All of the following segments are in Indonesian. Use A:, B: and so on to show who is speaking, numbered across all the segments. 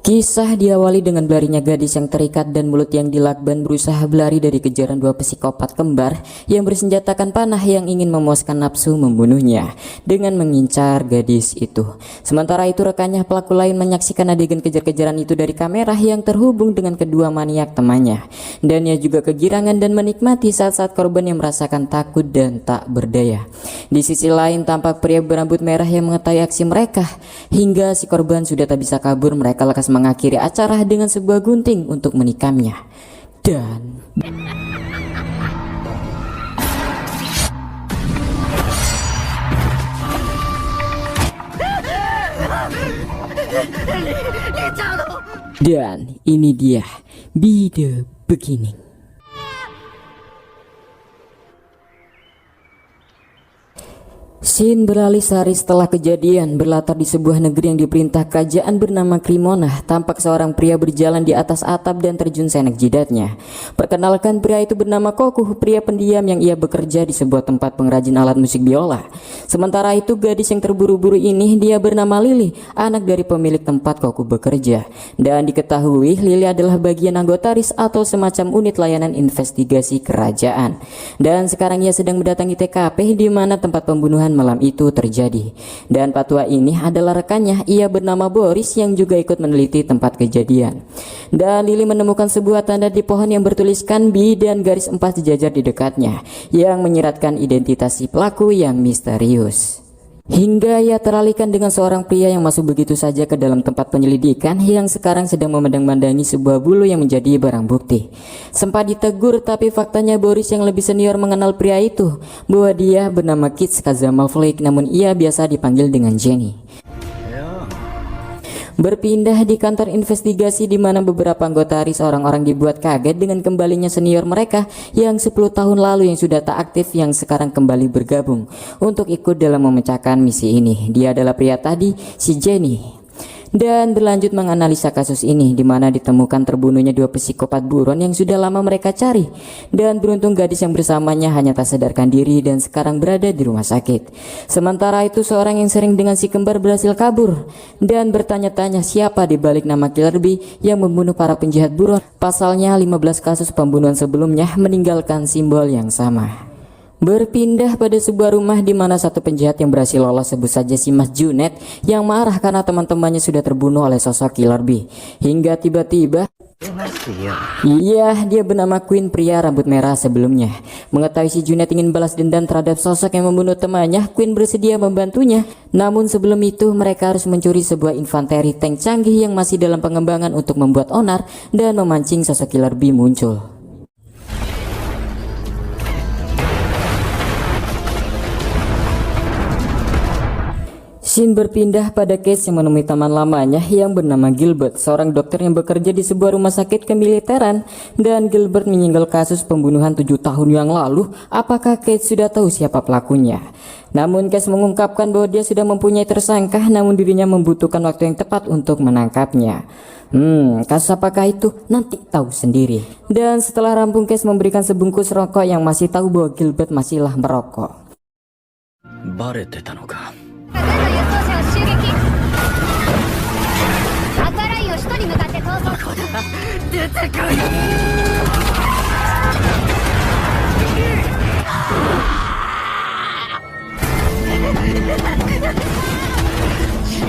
A: Kisah diawali dengan berlarinya gadis yang terikat dan mulut yang dilakban berusaha berlari dari kejaran dua psikopat kembar yang bersenjatakan panah yang ingin memuaskan nafsu membunuhnya dengan mengincar gadis itu. Sementara itu rekannya pelaku lain menyaksikan adegan kejar-kejaran itu dari kamera yang terhubung dengan kedua maniak temannya, dan ia juga kegirangan dan menikmati saat-saat korban yang merasakan takut dan tak berdaya. Di sisi lain tampak pria berambut merah yang mengetahui aksi mereka hingga si korban sudah tak bisa kabur. Mereka lekas mengakhiri acara dengan sebuah gunting untuk menikamnya. Dan ini dia Be The Beginning. Scene beralih sehari setelah kejadian, berlatar di sebuah negeri yang diperintah kerajaan bernama Cremona. Tampak seorang pria berjalan di atas atap dan terjun seenak jidatnya. Perkenalkan, pria itu bernama Koku, pria pendiam yang ia bekerja di sebuah tempat pengrajin alat musik biola. Sementara itu gadis yang terburu-buru ini dia bernama Lily, anak dari pemilik tempat Koku bekerja. Dan diketahui Lily adalah bagian anggota RIS atau semacam unit layanan investigasi kerajaan. Dan sekarang ia sedang mendatangi TKP di mana tempat pembunuhan malam itu terjadi. Dan patua ini adalah rekannya, ia bernama Boris yang juga ikut meneliti tempat kejadian. Dan Lily menemukan sebuah tanda di pohon yang bertuliskan B dan garis 4 sejajar di dekatnya yang menyiratkan identitas si pelaku yang misterius. Hingga ia teralihkan dengan seorang pria yang masuk begitu saja ke dalam tempat penyelidikan yang sekarang sedang memandang-mandangi sebuah bulu yang menjadi barang bukti. Sempat ditegur, tapi faktanya Boris yang lebih senior mengenal pria itu bahwa dia bernama Kit Kazamalflik, namun ia biasa dipanggil dengan Jenny. Berpindah di kantor investigasi di mana beberapa anggota RIS orang-orang dibuat kaget dengan kembalinya senior mereka yang 10 tahun lalu yang sudah tak aktif yang sekarang kembali bergabung untuk ikut dalam memecahkan misi ini. Dia adalah pria tadi, si Jenny. Dan berlanjut menganalisa kasus ini di mana ditemukan terbunuhnya dua psikopat buron yang sudah lama mereka cari. Dan beruntung gadis yang bersamanya hanya tak sadarkan diri dan sekarang berada di rumah sakit. Sementara itu seorang yang sering dengan si kembar berhasil kabur dan bertanya-tanya siapa di balik nama Killer B yang membunuh para penjahat buron. Pasalnya 15 kasus pembunuhan sebelumnya meninggalkan simbol yang sama. Berpindah pada sebuah rumah di mana satu penjahat yang berhasil lolos, sebut saja si Mas Junet, yang marah karena teman-temannya sudah terbunuh oleh sosok Killer B. Hingga tiba-tiba dia bernama Queen, pria rambut merah sebelumnya. Mengetahui si Junet ingin balas dendam terhadap sosok yang membunuh temannya, Queen bersedia membantunya. Namun sebelum itu mereka harus mencuri sebuah infanteri tank canggih yang masih dalam pengembangan untuk membuat onar dan memancing sosok Killer B muncul. Scene berpindah pada Case yang menemui teman lamanya yang bernama Gilbert, seorang dokter yang bekerja di sebuah rumah sakit kemiliteran. Dan Gilbert menyinggol kasus pembunuhan 7 tahun yang lalu. Apakah Case sudah tahu siapa pelakunya? Namun Case mengungkapkan bahwa dia sudah mempunyai tersangka, namun dirinya membutuhkan waktu yang tepat untuk menangkapnya. Kasus apakah itu? Nanti tahu sendiri. Dan setelah rampung, Case memberikan sebungkus rokok yang masih tahu bahwa Gilbert masihlah merokok.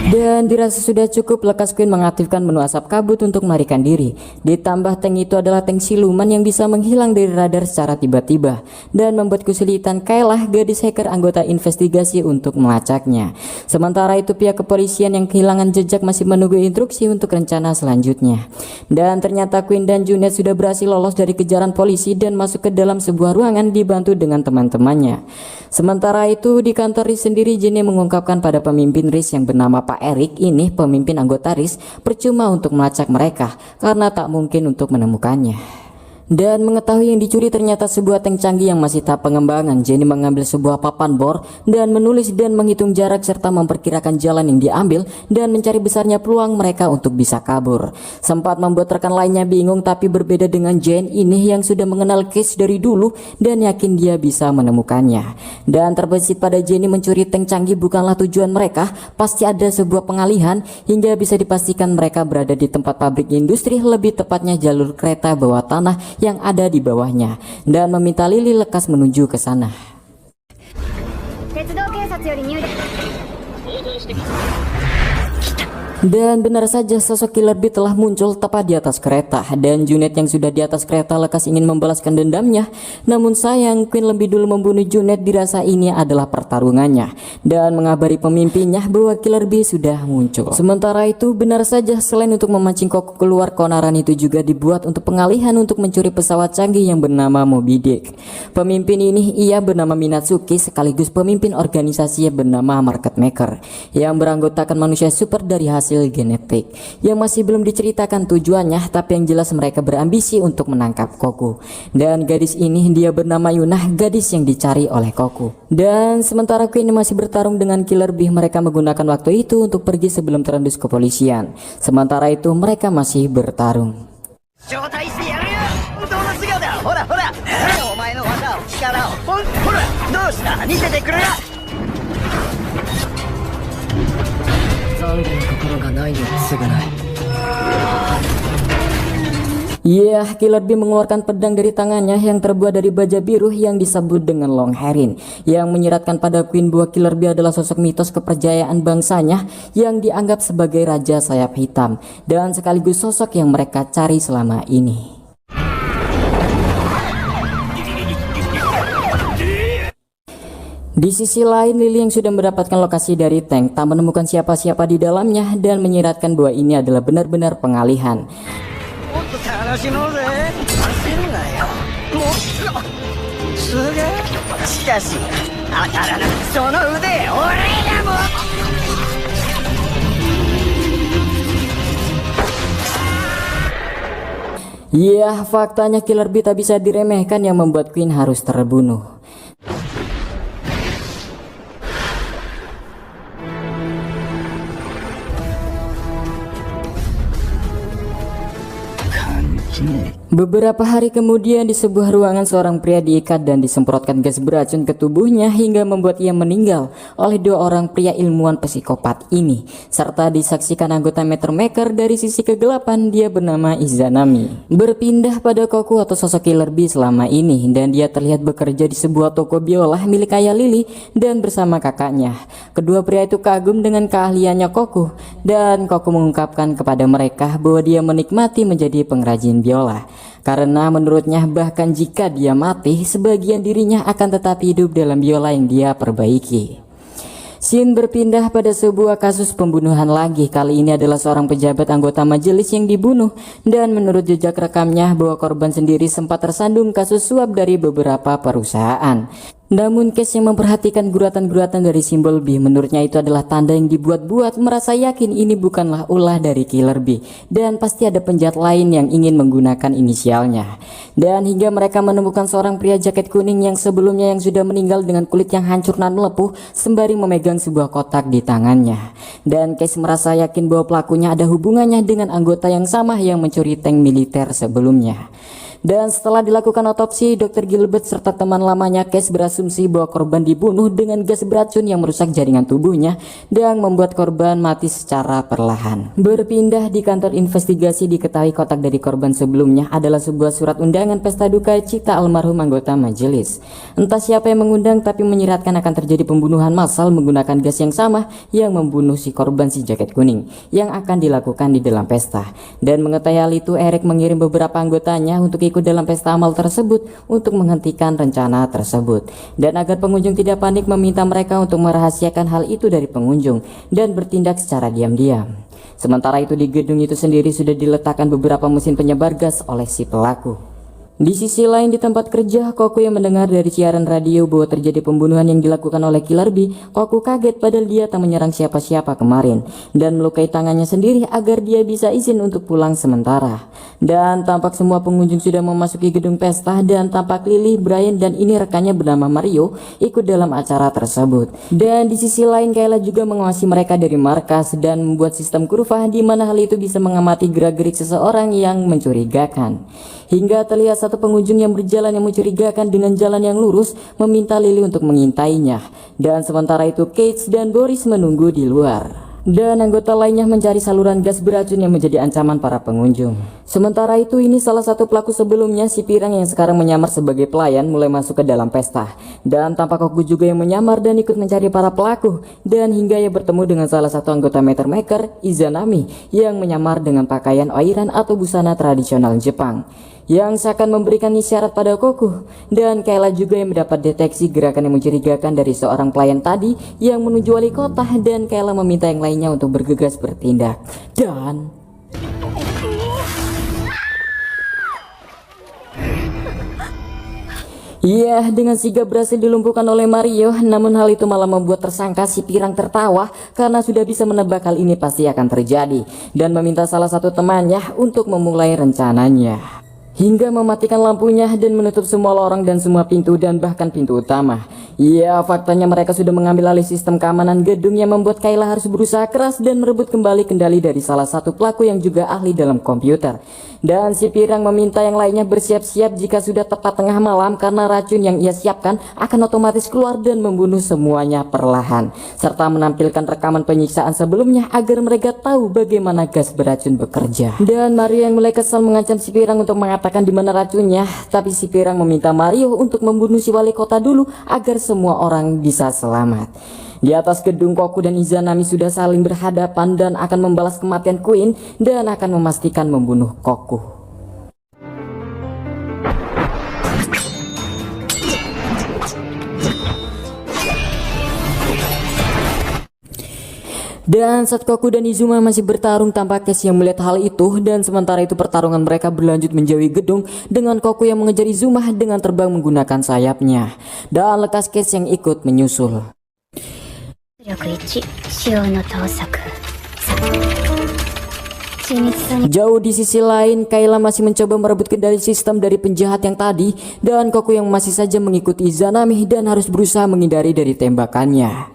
A: Dan dirasa sudah cukup, lekas Queen mengaktifkan menu asap kabut untuk melarikan diri. Ditambah tank itu adalah tank siluman yang bisa menghilang dari radar secara tiba-tiba dan membuat kesulitan Kayla, gadis hacker anggota investigasi, untuk melacaknya. Sementara itu pihak kepolisian yang kehilangan jejak masih menunggu instruksi untuk rencana selanjutnya. Dan ternyata Queen dan Junet sudah berhasil lolos dari kejaran polisi dan masuk ke dalam sebuah ruangan dibantu dengan teman-temannya. Sementara itu di kantor RIS sendiri, Jenny mengungkapkan pada pemimpin RIS yang bernama Pak Eric, ini pemimpin anggota RIS, percuma untuk melacak mereka karena tak mungkin untuk menemukannya. Dan mengetahui yang dicuri ternyata sebuah tank canggih yang masih tahap pengembangan, Jenny mengambil sebuah papan bor dan menulis dan menghitung jarak serta memperkirakan jalan yang diambil dan mencari besarnya peluang mereka untuk bisa kabur. Sempat membuat rekan lainnya bingung, tapi berbeda dengan Jen ini yang sudah mengenal Case dari dulu dan yakin dia bisa menemukannya. Dan terbesit pada Jenny mencuri tank canggih bukanlah tujuan mereka, pasti ada sebuah pengalihan hingga bisa dipastikan mereka berada di tempat pabrik industri, lebih tepatnya jalur kereta bawah tanah yang ada di bawahnya, dan meminta Lily lekas menuju ke sana. Dan benar saja sosok Killer Bee telah muncul tepat di atas kereta, dan Junet yang sudah di atas kereta lekas ingin membalaskan dendamnya. Namun sayang, Queen lebih dulu membunuh Junet, dirasa ini adalah pertarungannya, dan mengabari pemimpinnya bahwa Killer Bee sudah muncul. Sementara itu benar saja, selain untuk memancing Koko keluar, konaran itu juga dibuat untuk pengalihan untuk mencuri pesawat canggih yang bernama Moby Dick. Pemimpin ini ia bernama Minatsuki, sekaligus pemimpin organisasi yang bernama Market Maker, yang beranggotakan manusia super dari hasil genetik yang masih belum diceritakan tujuannya, tapi yang jelas mereka berambisi untuk menangkap Koku. Dan gadis ini dia bernama Yuna, gadis yang dicari oleh Koku. Dan sementara Queen masih bertarung dengan Killer Bee, mereka menggunakan waktu itu untuk pergi sebelum terendus kepolisian. Sementara itu mereka masih bertarung. Killer Bee mengeluarkan pedang dari tangannya yang terbuat dari baja biru yang disebut dengan Long Herin, yang menyiratkan pada Queen bahwa Killer Bee adalah sosok mitos kepercayaan bangsanya yang dianggap sebagai raja sayap hitam dan sekaligus sosok yang mereka cari selama ini. Di sisi lain, Lily yang sudah mendapatkan lokasi dari tank tak menemukan siapa-siapa di dalamnya dan menyiratkan bahwa ini adalah benar-benar pengalihan. Faktanya Killer Bee tak bisa diremehkan yang membuat Queen harus terbunuh. Beberapa hari kemudian di sebuah ruangan seorang pria diikat dan disemprotkan gas beracun ke tubuhnya hingga membuat ia meninggal oleh dua orang pria ilmuwan psikopat ini, serta disaksikan anggota Meter Maker dari sisi kegelapan. Dia bernama Izanami. Berpindah pada Koku atau sosok Killer Bee selama ini, dan dia terlihat bekerja di sebuah toko biola milik ayah Lily dan bersama kakaknya. Kedua pria itu kagum dengan keahliannya Koku, dan Koku mengungkapkan kepada mereka bahwa dia menikmati menjadi pengrajin biola. Karena menurutnya bahkan jika dia mati, sebagian dirinya akan tetap hidup dalam biola yang dia perbaiki. Scene berpindah pada sebuah kasus pembunuhan lagi. Kali ini adalah seorang pejabat anggota majelis yang dibunuh, dan menurut jejak rekamnya bahwa korban sendiri sempat tersandung kasus suap dari beberapa perusahaan. Namun Case yang memperhatikan guratan-guratan dari simbol B, menurutnya itu adalah tanda yang dibuat-buat, merasa yakin ini bukanlah ulah dari Killer Bee dan pasti ada penjahat lain yang ingin menggunakan inisialnya. Dan hingga mereka menemukan seorang pria jaket kuning yang sebelumnya yang sudah meninggal dengan kulit yang hancur dan melepuh sembari memegang sebuah kotak di tangannya. Dan Case merasa yakin bahwa pelakunya ada hubungannya dengan anggota yang sama yang mencuri tank militer sebelumnya. Dan setelah dilakukan otopsi, Dr. Gilbert serta teman lamanya Case berasumsi bahwa korban dibunuh dengan gas beracun yang merusak jaringan tubuhnya dan membuat korban mati secara perlahan. Berpindah di kantor investigasi, diketahui kotak dari korban sebelumnya adalah sebuah surat undangan pesta duka cita almarhum anggota majelis. Entah siapa yang mengundang, tapi menyiratkan akan terjadi pembunuhan massal menggunakan gas yang sama yang membunuh si korban si jaket kuning yang akan dilakukan di dalam pesta. Dan mengetahui hal itu, Eric mengirim beberapa anggotanya untuk ikut dalam pesta amal tersebut untuk menghentikan rencana tersebut. Dan agar pengunjung tidak panik, meminta mereka untuk merahasiakan hal itu dari pengunjung dan bertindak secara diam-diam. Sementara itu di gedung itu sendiri sudah diletakkan beberapa mesin penyebar gas oleh si pelaku. Di sisi lain di tempat kerja, Koku yang mendengar dari siaran radio bahwa terjadi pembunuhan yang dilakukan oleh Killer Bee. Koku kaget padahal dia tak menyerang siapa-siapa kemarin dan melukai tangannya sendiri agar dia bisa izin untuk pulang sementara. Dan tampak semua pengunjung sudah memasuki gedung pesta dan tampak Lily, Brian dan ini rekannya bernama Mario ikut dalam acara tersebut. Dan di sisi lain Kayla juga mengawasi mereka dari markas dan membuat sistem kurva di mana hal itu bisa mengamati gerak-gerik seseorang yang mencurigakan. Hingga terlihat satu pengunjung yang berjalan yang mencurigakan dengan jalan yang lurus meminta Lily untuk mengintainya. Dan sementara itu Kate dan Boris menunggu di luar. Dan anggota lainnya mencari saluran gas beracun yang menjadi ancaman para pengunjung. Sementara itu ini salah satu pelaku sebelumnya, si Pirang yang sekarang menyamar sebagai pelayan mulai masuk ke dalam pesta. Dan tampak Koku juga yang menyamar dan ikut mencari para pelaku. Dan hingga ia bertemu dengan salah satu anggota Meter Maker, Izanami, yang menyamar dengan pakaian oiran atau busana tradisional Jepang, yang seakan memberikan isyarat pada Koku. Dan Kayla juga yang mendapat deteksi gerakan yang mencurigakan dari seorang pelayan tadi yang menuju wali kota, dan Kayla meminta yang lainnya untuk bergegas bertindak. Dan iya, dengan sigap berhasil dilumpuhkan oleh Mario, namun hal itu malah membuat tersangka si Pirang tertawa karena sudah bisa menebak hal ini pasti akan terjadi dan meminta salah satu temannya untuk memulai rencananya. Hingga mematikan lampunya dan menutup semua lorong dan semua pintu dan bahkan pintu utama. Ya, faktanya mereka sudah mengambil alih sistem keamanan gedung yang membuat Kayla harus berusaha keras dan merebut kembali kendali dari salah satu pelaku yang juga ahli dalam komputer. Dan si Pirang meminta yang lainnya bersiap-siap jika sudah tepat tengah malam karena racun yang ia siapkan akan otomatis keluar dan membunuh semuanya perlahan, serta menampilkan rekaman penyiksaan sebelumnya agar mereka tahu bagaimana gas beracun bekerja. Dan Mario yang mulai kesal mengancam si Pirang untuk mengatakan di mana racunnya, tapi si Pirang meminta Mario untuk membunuh si wali kota dulu agar semua orang bisa selamat. Di atas gedung, Koku dan Izanami sudah saling berhadapan dan akan membalas kematian Queen dan akan memastikan membunuh Koku. Dan saat Koku dan Izuma masih bertarung, tampak Case yang melihat hal itu, dan sementara itu pertarungan mereka berlanjut menjauhi gedung dengan Koku yang mengejar Izuma dengan terbang menggunakan sayapnya. Dan lekas Case yang ikut menyusul. Jauh di sisi lain, Kayla masih mencoba merebut kendali sistem dari penjahat yang tadi, dan Koku yang masih saja mengikuti Izanami dan harus berusaha menghindari dari tembakannya.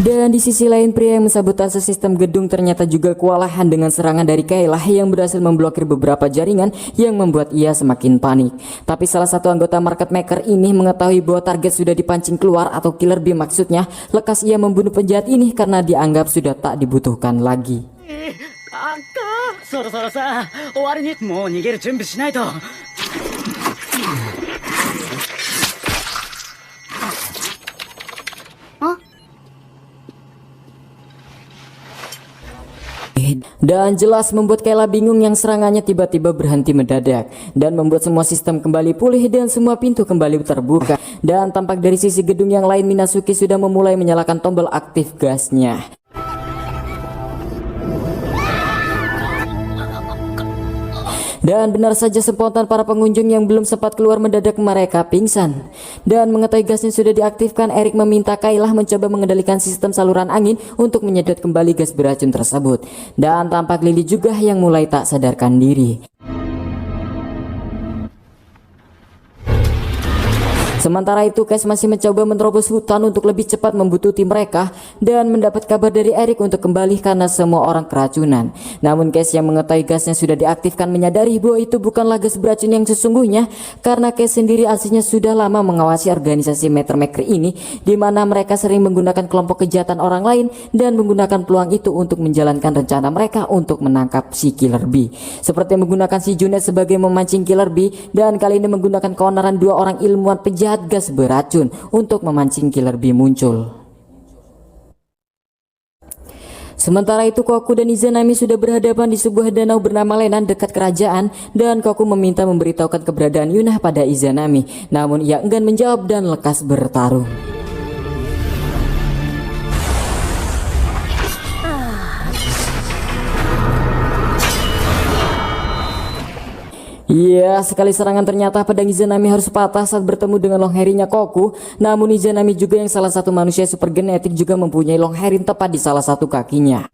A: Dan di sisi lain, pria yang mensabotase sistem gedung ternyata juga kewalahan dengan serangan dari Kayla yang berhasil memblokir beberapa jaringan yang membuat ia semakin panik. Tapi salah satu anggota market maker ini mengetahui bahwa target sudah dipancing keluar atau Killer Bee maksudnya. Lekas ia membunuh penjahat ini karena dianggap sudah tak dibutuhkan lagi. Dan jelas membuat Kayla bingung yang serangannya tiba-tiba berhenti mendadak dan membuat semua sistem kembali pulih dan semua pintu kembali terbuka. Dan tampak dari sisi gedung yang lain, Minasuki sudah memulai menyalakan tombol aktif gasnya. Dan benar saja, spontan para pengunjung yang belum sempat keluar mendadak mereka pingsan. Dan mengetahui gasnya sudah diaktifkan, Eric meminta Kayla mencoba mengendalikan sistem saluran angin untuk menyedot kembali gas beracun tersebut. Dan tampak Lily juga yang mulai tak sadarkan diri. Sementara itu, Cass masih mencoba menerobos hutan untuk lebih cepat membuntuti mereka dan mendapat kabar dari Eric untuk kembali karena semua orang keracunan. Namun Cass yang mengetahui gasnya sudah diaktifkan menyadari bahwa itu bukanlah gas beracun yang sesungguhnya, karena Cass sendiri aslinya sudah lama mengawasi organisasi Meter Maker ini, di mana mereka sering menggunakan kelompok kejahatan orang lain dan menggunakan peluang itu untuk menjalankan rencana mereka untuk menangkap si Killer Bee. Seperti menggunakan si Junet sebagai memancing Killer Bee, dan kali ini menggunakan keonaran dua orang ilmuwan penjahat gas beracun untuk memancing Killer Bee muncul. Sementara itu Koku dan Izanami sudah berhadapan di sebuah danau bernama Lenan dekat kerajaan, dan Koku meminta memberitahukan keberadaan Yuna pada Izanami, namun ia enggan menjawab dan lekas bertarung. Iya, sekali serangan ternyata pedang Izanami harus patah saat bertemu dengan long hairing-nya Koku. Namun Izanami juga yang salah satu manusia super genetik juga mempunyai long hairing tepat di salah satu kakinya.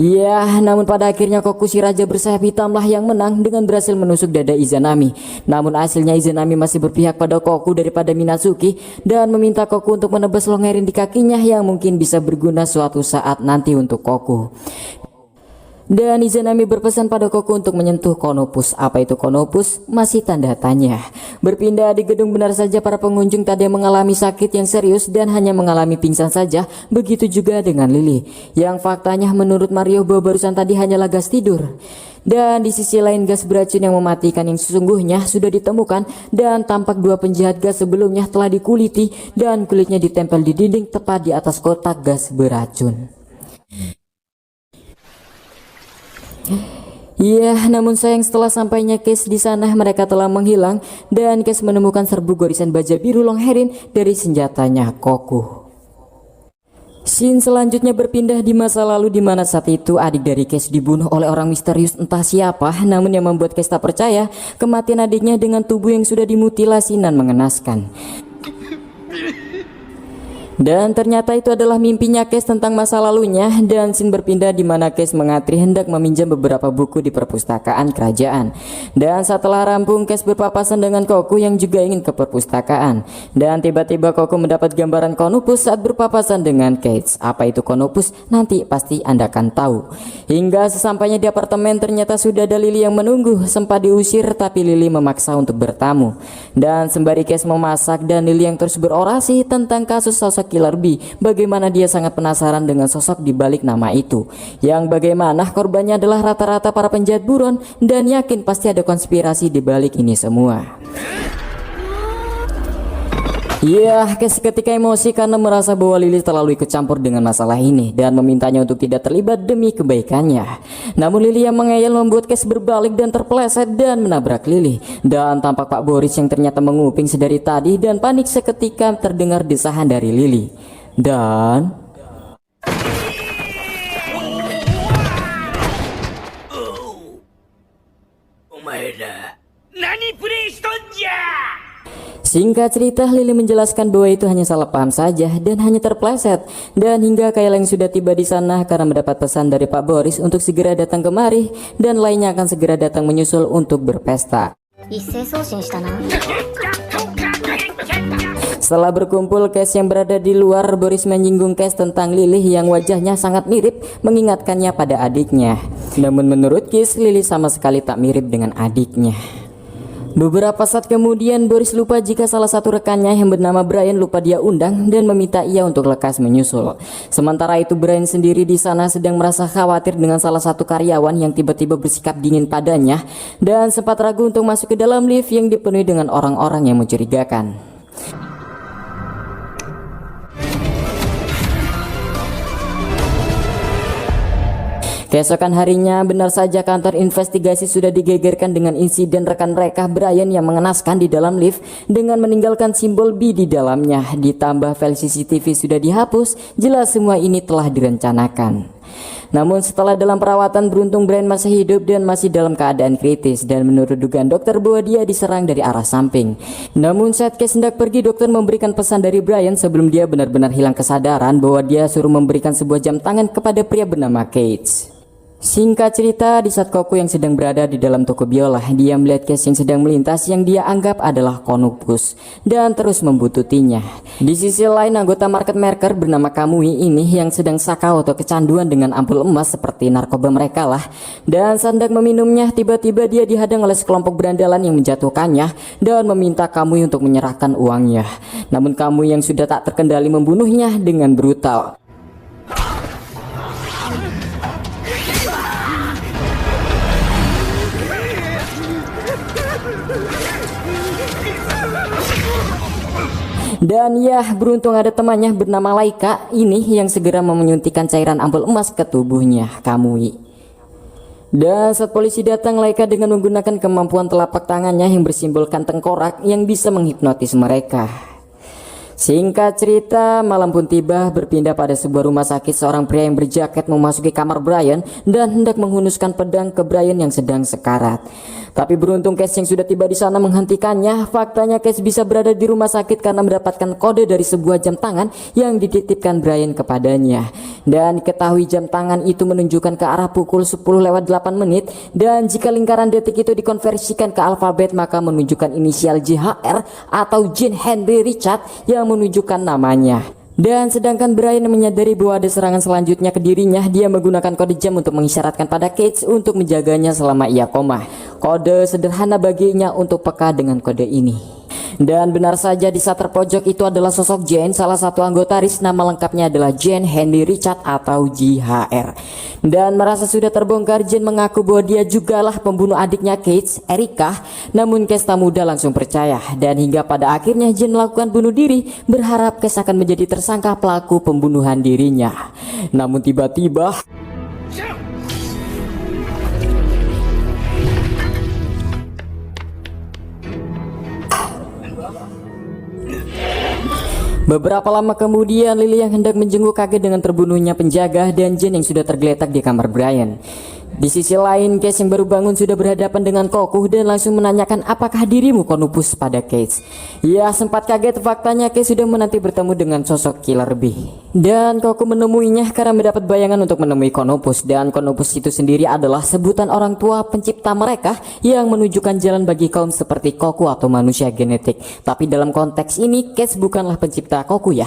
A: Ya, namun pada akhirnya Koku si raja bersayap hitamlah yang menang dengan berhasil menusuk dada Izanami. Namun hasilnya Izanami masih berpihak pada Koku daripada Minatsuki dan meminta Koku untuk menebas long hairing di kakinya yang mungkin bisa berguna suatu saat nanti untuk Koku. Dan Izanami berpesan pada Koku untuk menyentuh Konopus. Apa itu Konopus? Masih tanda tanya. Berpindah di gedung, benar saja para pengunjung tadi mengalami sakit yang serius dan hanya mengalami pingsan saja. Begitu juga dengan Lily, yang faktanya menurut Mario bahwa barusan tadi hanyalah gas tidur. Dan di sisi lain gas beracun yang mematikan yang sesungguhnya sudah ditemukan, dan tampak dua penjahat gas sebelumnya telah dikuliti dan kulitnya ditempel di dinding tepat di atas kotak gas beracun. Iya, namun sayang setelah sampainya Case di sana mereka telah menghilang dan Case menemukan serbuk gorisan baja biru long hairing dari senjatanya Koku. Scene selanjutnya berpindah di masa lalu di mana saat itu adik dari Case dibunuh oleh orang misterius entah siapa, namun yang membuat Case tak percaya kematian adiknya dengan tubuh yang sudah dimutilasi dan mengenaskan. Dan ternyata itu adalah mimpinya Case tentang masa lalunya, dan scene berpindah di mana Case mengatri hendak meminjam beberapa buku di perpustakaan kerajaan. Dan setelah rampung Case berpapasan dengan Koku yang juga ingin ke perpustakaan. Dan tiba-tiba Koku mendapat gambaran Konopus saat berpapasan dengan Case. Apa itu Konopus? Nanti pasti Anda akan tahu. Hingga sesampainya di apartemen ternyata sudah ada Lily yang menunggu. Sempat diusir tapi Lily memaksa untuk bertamu. Dan sembari Case memasak dan Lily yang terus berorasi tentang kasus sosok Killer B, bagaimana dia sangat penasaran dengan sosok di balik nama itu, yang bagaimana korbannya adalah rata-rata para penjahat buron, dan yakin pasti ada konspirasi di balik ini semua. Ya, Case ketika emosi karena merasa bahwa Lily terlalu ikut campur dengan masalah ini dan memintanya untuk tidak terlibat demi kebaikannya. Namun Lily yang mengeyel membuat Case berbalik dan terpeleset dan menabrak Lily. Dan tampak Pak Boris yang ternyata menguping sedari tadi dan panik seketika terdengar desahan dari Lily. Dan singkat cerita, Lily menjelaskan bahwa itu hanya salah paham saja dan hanya terpleset. Dan hingga Kayla yang sudah tiba di sana karena mendapat pesan dari Pak Boris untuk segera datang kemari, dan lainnya akan segera datang menyusul untuk berpesta. Setelah berkumpul, Case yang berada di luar, Boris menyinggung Case tentang Lily yang wajahnya sangat mirip, mengingatkannya pada adiknya. Namun menurut Case, Lily sama sekali tak mirip dengan adiknya. Beberapa saat kemudian Boris lupa jika salah satu rekannya yang bernama Brian lupa dia undang dan meminta ia untuk lekas menyusul. Sementara itu Brian sendiri di sana sedang merasa khawatir dengan salah satu karyawan yang tiba-tiba bersikap dingin padanya dan sempat ragu untuk masuk ke dalam lift yang dipenuhi dengan orang-orang yang mencurigakan. Keesokan harinya, benar saja kantor investigasi sudah digegerkan dengan insiden rekan mereka Brian yang mengenaskan di dalam lift dengan meninggalkan simbol B di dalamnya. Ditambah file CCTV sudah dihapus, jelas semua ini telah direncanakan. Namun setelah dalam perawatan, beruntung Brian masih hidup dan masih dalam keadaan kritis, dan menurut dugaan dokter bahwa dia diserang dari arah samping. Namun saat Case hendak pergi, dokter memberikan pesan dari Brian sebelum dia benar-benar hilang kesadaran bahwa dia suruh memberikan sebuah jam tangan kepada pria bernama Cage. Singkat cerita, di saat Koku yang sedang berada di dalam toko biola, dia melihat Case yang sedang melintas yang dia anggap adalah Konopus dan terus membututinya. Di sisi lain, anggota market maker bernama Kamui ini yang sedang sakau atau kecanduan dengan ampul emas seperti narkoba mereka lah. Dan hendak meminumnya, tiba-tiba dia dihadang oleh sekelompok berandalan yang menjatuhkannya dan meminta Kamui untuk menyerahkan uangnya. Namun Kamui yang sudah tak terkendali membunuhnya dengan brutal. Dan ya, beruntung ada temannya bernama Laika ini yang segera menyuntikkan cairan ampul emas ke tubuhnya Kamui. Dan saat polisi datang, Laika dengan menggunakan kemampuan telapak tangannya yang bersimbolkan tengkorak yang bisa menghipnotis mereka. Singkat cerita, malam pun tiba, berpindah pada sebuah rumah sakit. Seorang pria yang berjaket memasuki kamar Brian dan hendak menghunuskan pedang ke Brian yang sedang sekarat. Tapi beruntung Case yang sudah tiba di sana menghentikannya. Faktanya Case bisa berada di rumah sakit karena mendapatkan kode dari sebuah jam tangan yang dititipkan Brian kepadanya. Dan diketahui jam tangan itu menunjukkan ke arah pukul 10:08. Dan jika lingkaran detik itu dikonversikan ke alfabet, maka menunjukkan inisial JHR atau Jean Henry Richard yang menunjukkan namanya. Dan sedangkan Brian menyadari bahwa ada serangan selanjutnya ke dirinya, dia menggunakan kode jam untuk mengisyaratkan pada Cage untuk menjaganya selama ia koma. Kode sederhana baginya untuk peka dengan kode ini. Dan benar saja, di saat terpojok itu adalah sosok Jane, salah satu anggota RIS. Nama lengkapnya adalah Jane Henry Richard atau JHR. Dan merasa sudah terbongkar, Jane mengaku bahwa dia jugalah pembunuh adiknya Cage, Erika. Namun Cage tak mudah langsung percaya. Dan hingga pada akhirnya Jane melakukan bunuh diri, berharap Cage akan menjadi tersangka pelaku pembunuhan dirinya. Namun tiba-tiba beberapa lama kemudian, Lily yang hendak menjenguk kaget dengan terbunuhnya penjaga dan Jane yang sudah tergeletak di kamar Brian. Di sisi lain, Case yang baru bangun sudah berhadapan dengan Koku dan langsung menanyakan, apakah dirimu Konopus pada Case. Ya, sempat kaget, faktanya Case sudah menanti bertemu dengan sosok killer bee. Dan Koku menemuinya karena mendapat bayangan untuk menemui Konopus. Dan Konopus itu sendiri adalah sebutan orang tua pencipta mereka yang menunjukkan jalan bagi kaum seperti Koku atau manusia genetik. Tapi dalam konteks ini, Case bukanlah pencipta Koku ya.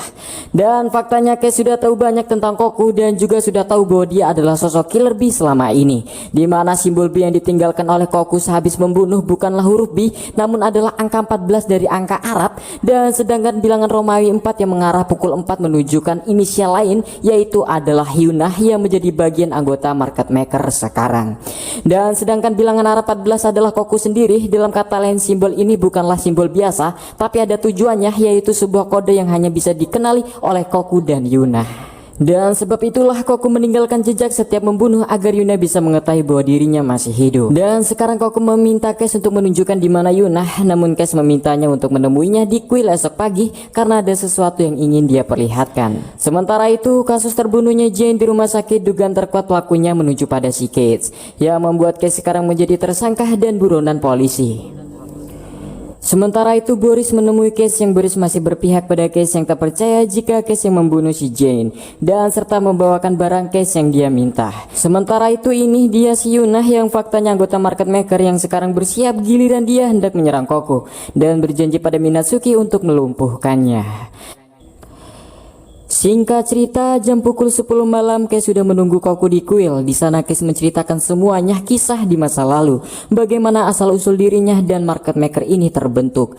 A: Dan faktanya Case sudah tahu banyak tentang Koku dan juga sudah tahu bahwa dia adalah sosok killer bee selama ini. Di mana simbol B yang ditinggalkan oleh Koku sehabis membunuh bukanlah huruf B, namun adalah angka 14 dari angka Arab. Dan sedangkan bilangan Romawi 4 yang mengarah pukul 4 menunjukkan inisial lain, yaitu adalah Yunah yang menjadi bagian anggota market maker sekarang. Dan sedangkan bilangan Arab 14 adalah Koku sendiri. Dalam kata lain, simbol ini bukanlah simbol biasa, tapi ada tujuannya, yaitu sebuah kode yang hanya bisa dikenali oleh Koku dan Yunah. Dan sebab itulah Koku meninggalkan jejak setiap membunuh agar Yuna bisa mengetahui bahwa dirinya masih hidup. Dan sekarang Koku meminta Case untuk menunjukkan di mana Yuna, namun Case memintanya untuk menemuinya di kuil esok pagi karena ada sesuatu yang ingin dia perlihatkan. Sementara itu, kasus terbunuhnya Jane di rumah sakit, dugaan terkuat pelakunya menuju pada si Cage, yang membuat Case sekarang menjadi tersangka dan buronan polisi. Sementara itu, Boris menemui Case yang Boris masih berpihak pada Case yang tak percaya jika Case yang membunuh si Jane dan serta membawakan barang Case yang dia minta. Sementara itu ini dia si Yuna yang faktanya anggota market maker yang sekarang bersiap giliran dia hendak menyerang Koku dan berjanji pada Minatsuki untuk melumpuhkannya. Singkat cerita, jam pukul 10 malam Case sudah menunggu Koku di kuil. Di sana Case menceritakan semuanya kisah di masa lalu, bagaimana asal-usul dirinya dan market maker ini terbentuk.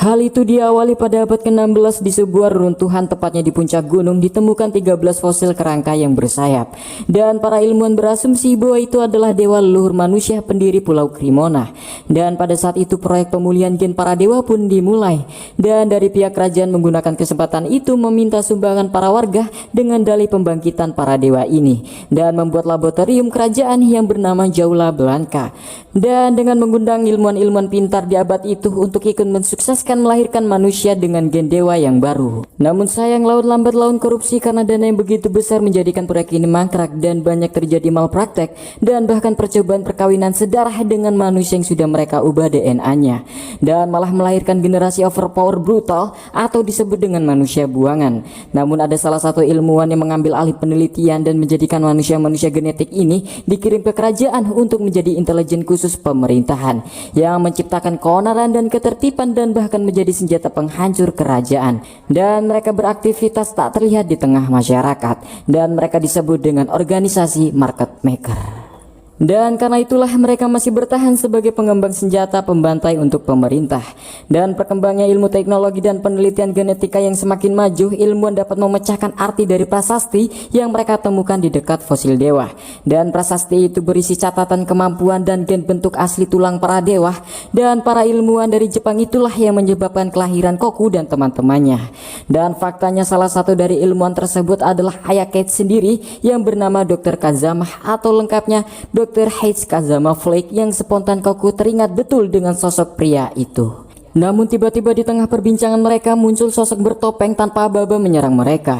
A: Hal itu diawali pada abad ke-16 di sebuah reruntuhan tepatnya di puncak gunung ditemukan 13 fosil kerangka yang bersayap. Dan para ilmuwan berasumsi bahwa itu adalah dewa leluhur manusia pendiri Pulau Cremona. Dan pada saat itu proyek pemulihan gen para dewa pun dimulai. Dan dari pihak kerajaan menggunakan kesempatan itu meminta sumbangan para warga dengan dalih pembangkitan para dewa ini. Dan membuat laboratorium kerajaan yang bernama Jaula Blanca. Dan dengan mengundang ilmuwan-ilmuwan pintar di abad itu untuk ikut mensukseskan akan melahirkan manusia dengan gen dewa yang baru. Namun sayang laut lambat laun korupsi karena dana yang begitu besar menjadikan proyek ini mangkrak dan banyak terjadi malpraktek dan bahkan percobaan perkawinan sedarah dengan manusia yang sudah mereka ubah DNA-nya dan malah melahirkan generasi overpower brutal atau disebut dengan manusia buangan. Namun ada salah satu ilmuwan yang mengambil alih penelitian dan menjadikan manusia-manusia genetik ini dikirim ke kerajaan untuk menjadi intelijen khusus pemerintahan yang menciptakan keonaran dan ketertiban dan bahkan menjadi senjata penghancur kerajaan, dan mereka beraktivitas tak terlihat di tengah masyarakat dan mereka disebut dengan organisasi market maker. Dan karena itulah mereka masih bertahan sebagai pengembang senjata pembantai untuk pemerintah. Dan perkembangannya ilmu teknologi dan penelitian genetika yang semakin maju, ilmuwan dapat memecahkan arti dari prasasti yang mereka temukan di dekat fosil dewa. Dan prasasti itu berisi catatan kemampuan dan gen bentuk asli tulang para dewa. Dan para ilmuwan dari Jepang itulah yang menyebabkan kelahiran Goku dan teman-temannya. Dan faktanya salah satu dari ilmuwan tersebut adalah ayah Kate sendiri yang bernama Dr. Kazama atau lengkapnya Dr. Heiichi Kazama Flake, yang spontan Goku teringat betul dengan sosok pria itu. Namun tiba-tiba di tengah perbincangan mereka muncul sosok bertopeng tanpa aba-aba menyerang mereka.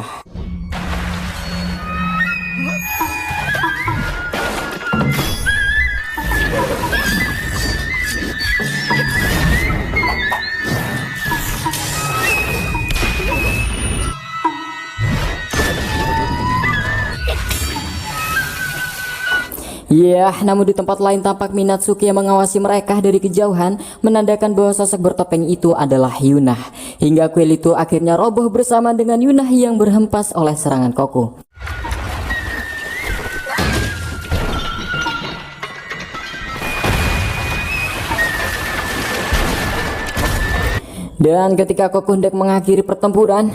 A: Namun di tempat lain tampak Minatsuki yang mengawasi mereka dari kejauhan, menandakan bahwa sosok bertopeng itu adalah Yuna. Hingga kuil itu akhirnya roboh bersama dengan Yuna yang berhempas oleh serangan Goku. Dan ketika Goku hendak mengakhiri pertempuran,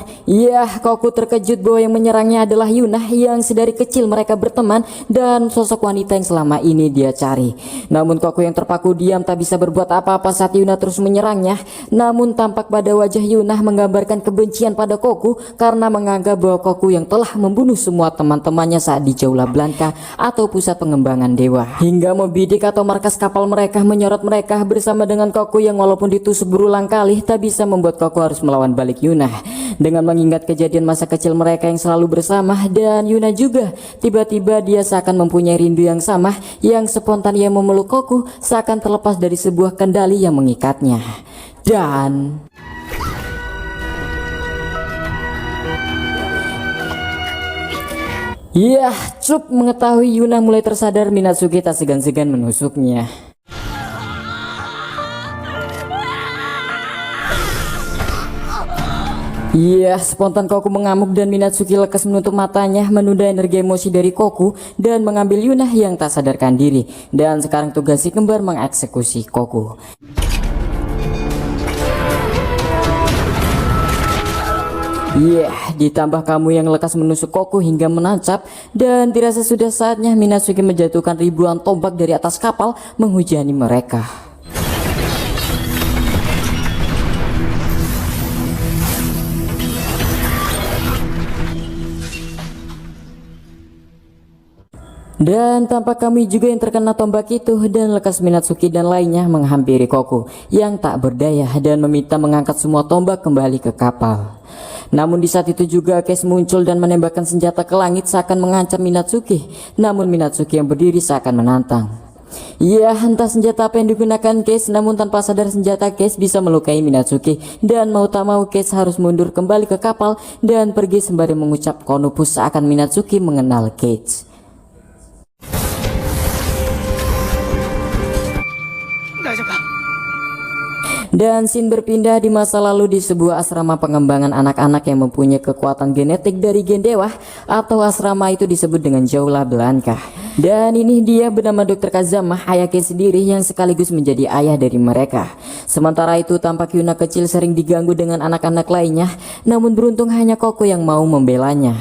A: Goku terkejut bahwa yang menyerangnya adalah Yuna yang sedari kecil mereka berteman dan sosok wanita yang selama ini dia cari. Namun Goku yang terpaku diam tak bisa berbuat apa-apa saat Yuna terus menyerangnya. Namun tampak pada wajah Yuna menggambarkan kebencian pada Goku karena menganggap bahwa Goku yang telah membunuh semua teman-temannya saat di Jaula Blanka atau pusat pengembangan dewa. Hingga Moby Dick atau markas kapal mereka menyorot mereka bersama dengan Goku yang walaupun ditusuk berulang kali tak bisa membuat Goku harus melawan balik Yuna. Dengan mengingat kejadian masa kecil mereka yang selalu bersama, dan Yuna juga tiba-tiba dia seakan mempunyai rindu yang sama yang spontan ia memeluk Goku seakan terlepas dari sebuah kendali yang mengikatnya. Dan Cup mengetahui Yuna mulai tersadar, Minatsuki tak segan-segan menusuknya. Spontan Goku mengamuk dan Minatsuki lekas menutup matanya, menunda energi emosi dari Goku dan mengambil Yuna yang tak sadarkan diri. Dan sekarang tugas si kembar mengeksekusi Goku. Ditambah kamu yang lekas menusuk Goku hingga menancap, dan dirasa sudah saatnya Minatsuki menjatuhkan ribuan tombak dari atas kapal menghujani mereka. Dan tampak kami juga yang terkena tombak itu, dan lekas Minatsuki dan lainnya menghampiri Goku yang tak berdaya dan meminta mengangkat semua tombak kembali ke kapal. Namun di saat itu juga Case muncul dan menembakkan senjata ke langit seakan mengancam Minatsuki. Namun Minatsuki yang berdiri seakan menantang. Entah senjata apa yang digunakan Case, namun tanpa sadar senjata Case bisa melukai Minatsuki, dan mau tak mau Case harus mundur kembali ke kapal dan pergi sembari mengucap konopus seakan Minatsuki mengenal Case. Dan scene berpindah di masa lalu di sebuah asrama pengembangan anak-anak yang mempunyai kekuatan genetik dari gen dewa, atau asrama itu disebut dengan Jaula Blanka. Dan ini dia bernama Dr. Kazama, ayah Case sendiri yang sekaligus menjadi ayah dari mereka. Sementara itu tampak Yuna kecil sering diganggu dengan anak-anak lainnya, namun beruntung hanya Goku yang mau membelanya.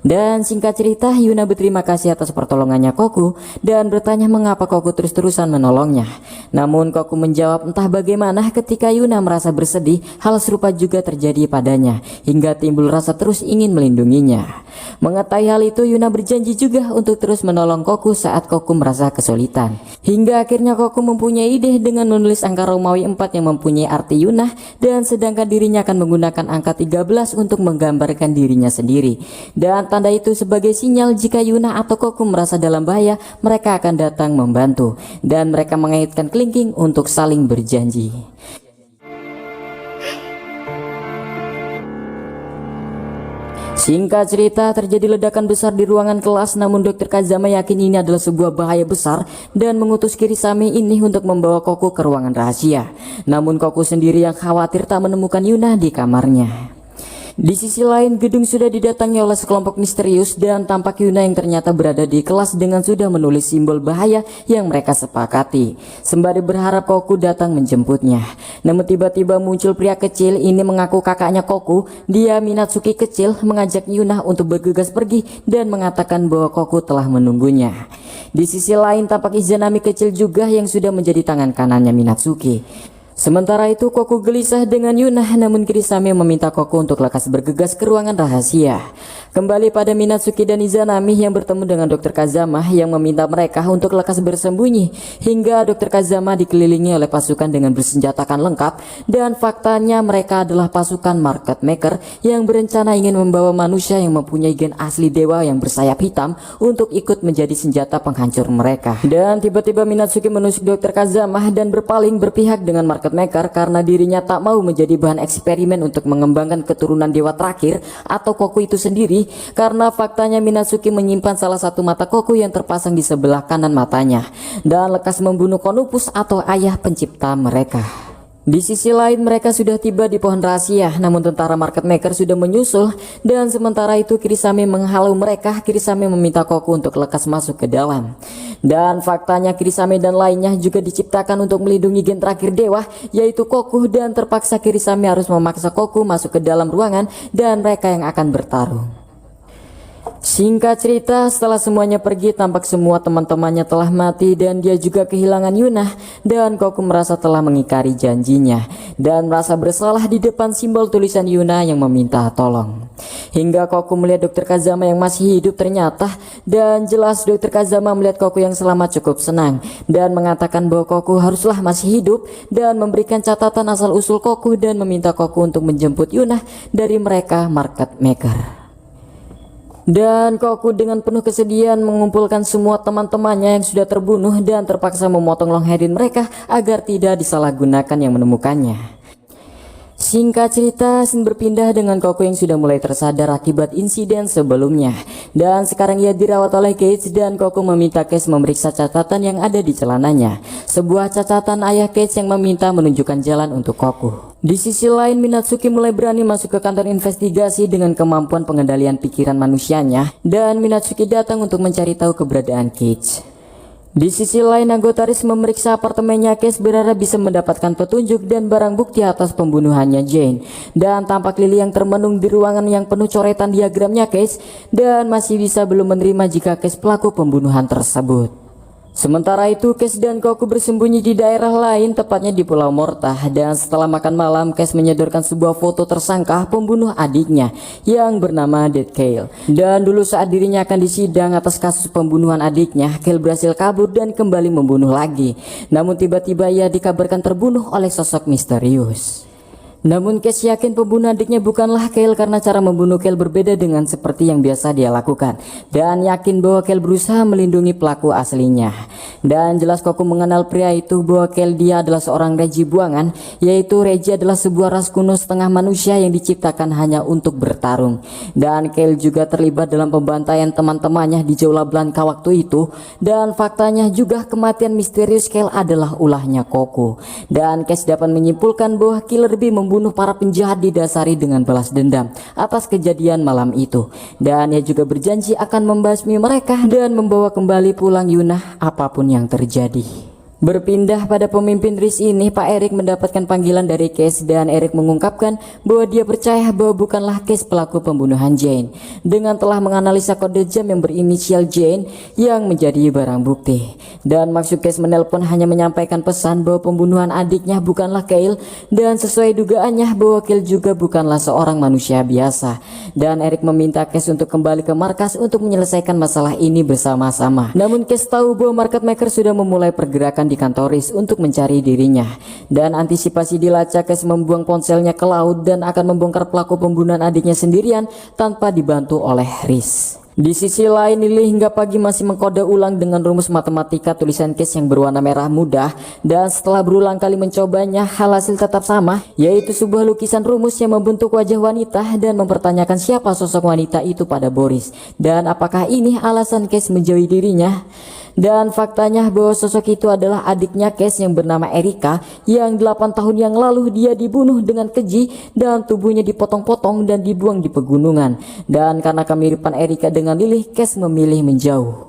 A: Dan singkat cerita, Yuna berterima kasih atas pertolongannya Koku dan bertanya mengapa Koku terus-terusan menolongnya. Namun Koku menjawab entah bagaimana ketika Yuna merasa bersedih, hal serupa juga terjadi padanya hingga timbul rasa terus ingin melindunginya. Mengetahui hal itu, Yuna berjanji juga untuk terus menolong Koku saat Koku merasa kesulitan. Hingga akhirnya Koku mempunyai ide dengan menulis angka Romawi 4 yang mempunyai arti Yuna, dan sedangkan dirinya akan menggunakan angka 13 untuk menggambarkan dirinya sendiri. Dan tanda itu sebagai sinyal jika Yuna atau Koku merasa dalam bahaya, mereka akan datang membantu. Dan mereka mengaitkan kelingking untuk saling berjanji. Singkat cerita, terjadi ledakan besar di ruangan kelas, namun Dr. Kazama yakin ini adalah sebuah bahaya besar dan mengutus Kirisame ini untuk membawa Koku ke ruangan rahasia. Namun Koku sendiri yang khawatir tak menemukan Yuna di kamarnya. Di sisi lain, gedung sudah didatangi oleh sekelompok misterius dan tampak Yuna yang ternyata berada di kelas dengan sudah menulis simbol bahaya yang mereka sepakati. Sembari berharap Koku datang menjemputnya. Namun tiba-tiba muncul pria kecil ini mengaku kakaknya Koku. Dia Minatsuki kecil mengajak Yuna untuk bergegas pergi dan mengatakan bahwa Koku telah menunggunya. Di sisi lain tampak Izanami kecil juga yang sudah menjadi tangan kanannya Minatsuki. Sementara itu Koku gelisah dengan Yuna, namun Kirisame meminta Koku untuk lekas bergegas ke ruangan rahasia. Kembali pada Minatsuki dan Izanami yang bertemu dengan Dr. Kazama yang meminta mereka untuk lekas bersembunyi, hingga Dr. Kazama dikelilingi oleh pasukan dengan bersenjatakan lengkap, dan faktanya mereka adalah pasukan market maker yang berencana ingin membawa manusia yang mempunyai gen asli dewa yang bersayap hitam untuk ikut menjadi senjata penghancur mereka. Dan tiba-tiba Minatsuki menusuk Dr. Kazama dan berpaling berpihak dengan market maker karena dirinya tak mau menjadi bahan eksperimen untuk mengembangkan keturunan dewa terakhir atau Koku itu sendiri, karena faktanya Minatsuki menyimpan salah satu mata Koku yang terpasang di sebelah kanan matanya dan lekas membunuh Konopus atau ayah pencipta mereka. Di sisi lain mereka sudah tiba di pohon rahasia, namun tentara market maker sudah menyusul, dan sementara itu Kirisame menghalau mereka. Kirisame meminta Koku untuk lekas masuk ke dalam. Dan faktanya Kirisame dan lainnya juga diciptakan untuk melindungi gen terakhir dewa, yaitu Koku, dan terpaksa Kirisame harus memaksa Koku masuk ke dalam ruangan dan mereka yang akan bertarung. Singkat cerita, setelah semuanya pergi, tampak semua teman-temannya telah mati dan dia juga kehilangan Yuna, dan Koku merasa telah mengingkari janjinya dan merasa bersalah di depan simbol tulisan Yuna yang meminta tolong. Hingga Koku melihat Dr. Kazama yang masih hidup ternyata, dan jelas Dr. Kazama melihat Koku yang selamat cukup senang dan mengatakan bahwa Koku haruslah masih hidup dan memberikan catatan asal-usul Koku dan meminta Koku untuk menjemput Yuna dari mereka market maker. Dan Koku dengan penuh kesedihan mengumpulkan semua teman-temannya yang sudah terbunuh dan terpaksa memotong long hairin mereka agar tidak disalahgunakan yang menemukannya. Singkat cerita, scene berpindah dengan Koku yang sudah mulai tersadar akibat insiden sebelumnya, dan sekarang ia dirawat oleh Cage, dan Koku meminta Cage memeriksa catatan yang ada di celananya. Sebuah catatan ayah Cage yang meminta menunjukkan jalan untuk Koku. Di sisi lain, Minatsuki mulai berani masuk ke kantor investigasi dengan kemampuan pengendalian pikiran manusianya, dan Minatsuki datang untuk mencari tahu keberadaan Cage. Di sisi lain, anggota RIS memeriksa apartemennya Cage berharap bisa mendapatkan petunjuk dan barang bukti atas pembunuhannya Jane. Dan tampak Lily yang termenung di ruangan yang penuh coretan diagramnya Cage dan masih bisa belum menerima jika Cage pelaku pembunuhan tersebut. Sementara itu, Cage dan Koku bersembunyi di daerah lain, tepatnya di Pulau Morta, dan setelah makan malam, Cage menyodorkan sebuah foto tersangka pembunuh adiknya yang bernama Dead Kale. Dan dulu saat dirinya akan disidang atas kasus pembunuhan adiknya, Kale berhasil kabur dan kembali membunuh lagi. Namun tiba-tiba ia dikabarkan terbunuh oleh sosok misterius. Namun Cage yakin pembunuh adiknya bukanlah Kale karena cara membunuh Kale berbeda dengan seperti yang biasa dia lakukan, dan yakin bahwa Kale berusaha melindungi pelaku aslinya. Dan jelas Koku mengenal pria itu bahwa Kale dia adalah seorang Reji buangan, yaitu Reji adalah sebuah ras kuno setengah manusia yang diciptakan hanya untuk bertarung. Dan Kale juga terlibat dalam pembantaian teman-temannya di Jaula Blanka waktu itu, dan faktanya juga kematian misterius Kale adalah ulahnya Koku. Dan Cage dapat menyimpulkan bahwa Killer Bee membunuh para penjahat didasari dengan balas dendam atas kejadian malam itu, dan ia juga berjanji akan membasmi mereka dan membawa kembali pulang Yuna apapun yang terjadi. Berpindah pada pemimpin RIS ini, Pak Erik mendapatkan panggilan dari Case dan Erik mengungkapkan bahwa dia percaya bahwa bukanlah Case pelaku pembunuhan Jane dengan telah menganalisa kode jam yang berinisial Jane yang menjadi barang bukti. Dan maksud Case menelpon hanya menyampaikan pesan bahwa pembunuhan adiknya bukanlah Kyle dan sesuai dugaannya bahwa Kyle juga bukanlah seorang manusia biasa. Dan Erik meminta Case untuk kembali ke markas untuk menyelesaikan masalah ini bersama-sama. Namun Case tahu bahwa market maker sudah memulai pergerakan di kantor RIS untuk mencari dirinya, dan antisipasi dilacak Case membuang ponselnya ke laut dan akan membongkar pelaku pembunuhan adiknya sendirian tanpa dibantu oleh RIS. Di sisi lain, Lily hingga pagi masih mengkode ulang dengan rumus matematika tulisan Case yang berwarna merah muda, dan setelah berulang kali mencobanya, hasil tetap sama, yaitu sebuah lukisan rumus yang membentuk wajah wanita dan mempertanyakan siapa sosok wanita itu pada Boris dan apakah ini alasan Case menjauhi dirinya. Dan faktanya bahwa sosok itu adalah adiknya Case yang bernama Erika yang 8 tahun yang lalu dia dibunuh dengan keji dan tubuhnya dipotong-potong dan dibuang di pegunungan. Dan karena kemiripan Erika dengan Lily, Case memilih menjauh.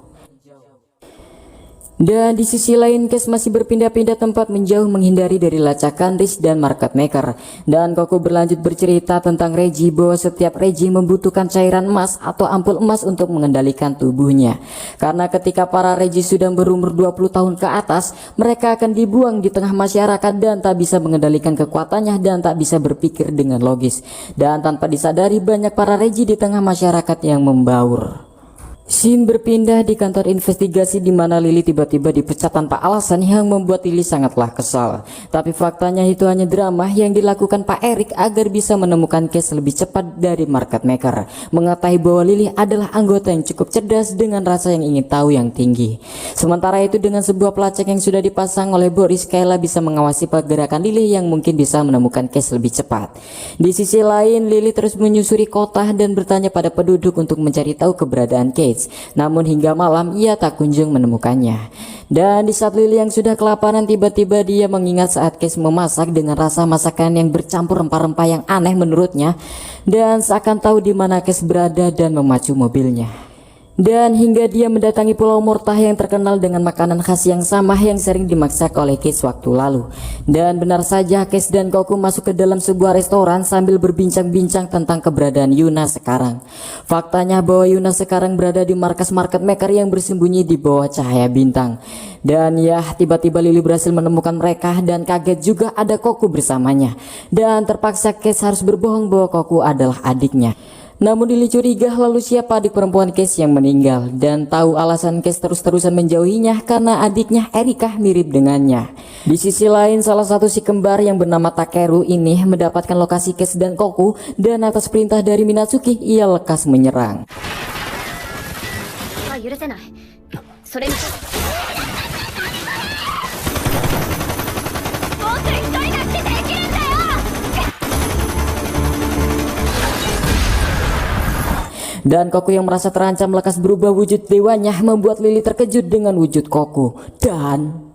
A: Dan di sisi lain, Case masih berpindah-pindah tempat menjauh menghindari dari lacakan RIS dan market maker. Dan Koku berlanjut bercerita tentang Reggie bahwa setiap Reggie membutuhkan cairan emas atau ampul emas untuk mengendalikan tubuhnya. Karena ketika para Reggie sudah berumur 20 tahun ke atas, mereka akan dibuang di tengah masyarakat dan tak bisa mengendalikan kekuatannya dan tak bisa berpikir dengan logis. Dan tanpa disadari banyak para Reggie di tengah masyarakat yang membaur. Scene berpindah di kantor investigasi di mana Lily tiba-tiba dipecat tanpa alasan yang membuat Lily sangatlah kesal. Tapi faktanya itu hanya drama yang dilakukan Pak Erik agar bisa menemukan Case lebih cepat dari market maker. Mengetahui bahwa Lily adalah anggota yang cukup cerdas dengan rasa yang ingin tahu yang tinggi. Sementara itu dengan sebuah pelacak yang sudah dipasang oleh Boris, Kayla bisa mengawasi pergerakan Lily yang mungkin bisa menemukan Case lebih cepat. Di sisi lain, Lily terus menyusuri kota dan bertanya pada penduduk untuk mencari tahu keberadaan Case. Namun hingga malam ia tak kunjung menemukannya. Dan di saat Lily yang sudah kelaparan, tiba-tiba dia mengingat saat Case memasak dengan rasa masakan yang bercampur rempah-rempah yang aneh menurutnya, dan seakan tahu di mana Case berada dan memacu mobilnya. Dan hingga dia mendatangi Pulau Mortah yang terkenal dengan makanan khas yang sama yang sering dimasak oleh Case waktu lalu. Dan benar saja, Case dan Koku masuk ke dalam sebuah restoran sambil berbincang-bincang tentang keberadaan Yuna sekarang. Faktanya bahwa Yuna sekarang berada di markas market maker yang bersembunyi di bawah cahaya bintang. Dan ya, tiba-tiba Lily berhasil menemukan mereka dan kaget juga ada Koku bersamanya. Dan terpaksa Case harus berbohong bahwa Koku adalah adiknya. Namun Lily curiga lalu siapa adik perempuan Case yang meninggal, dan tahu alasan Case terus-terusan menjauhinya karena adiknya Erika mirip dengannya. Di sisi lain, salah satu si kembar yang bernama Takeru ini mendapatkan lokasi Case dan Koku, dan atas perintah dari Minatsuki ia lekas menyerang. Dan Koku yang merasa terancam lekas berubah wujud dewanya, membuat Lily terkejut dengan wujud Koku. Dan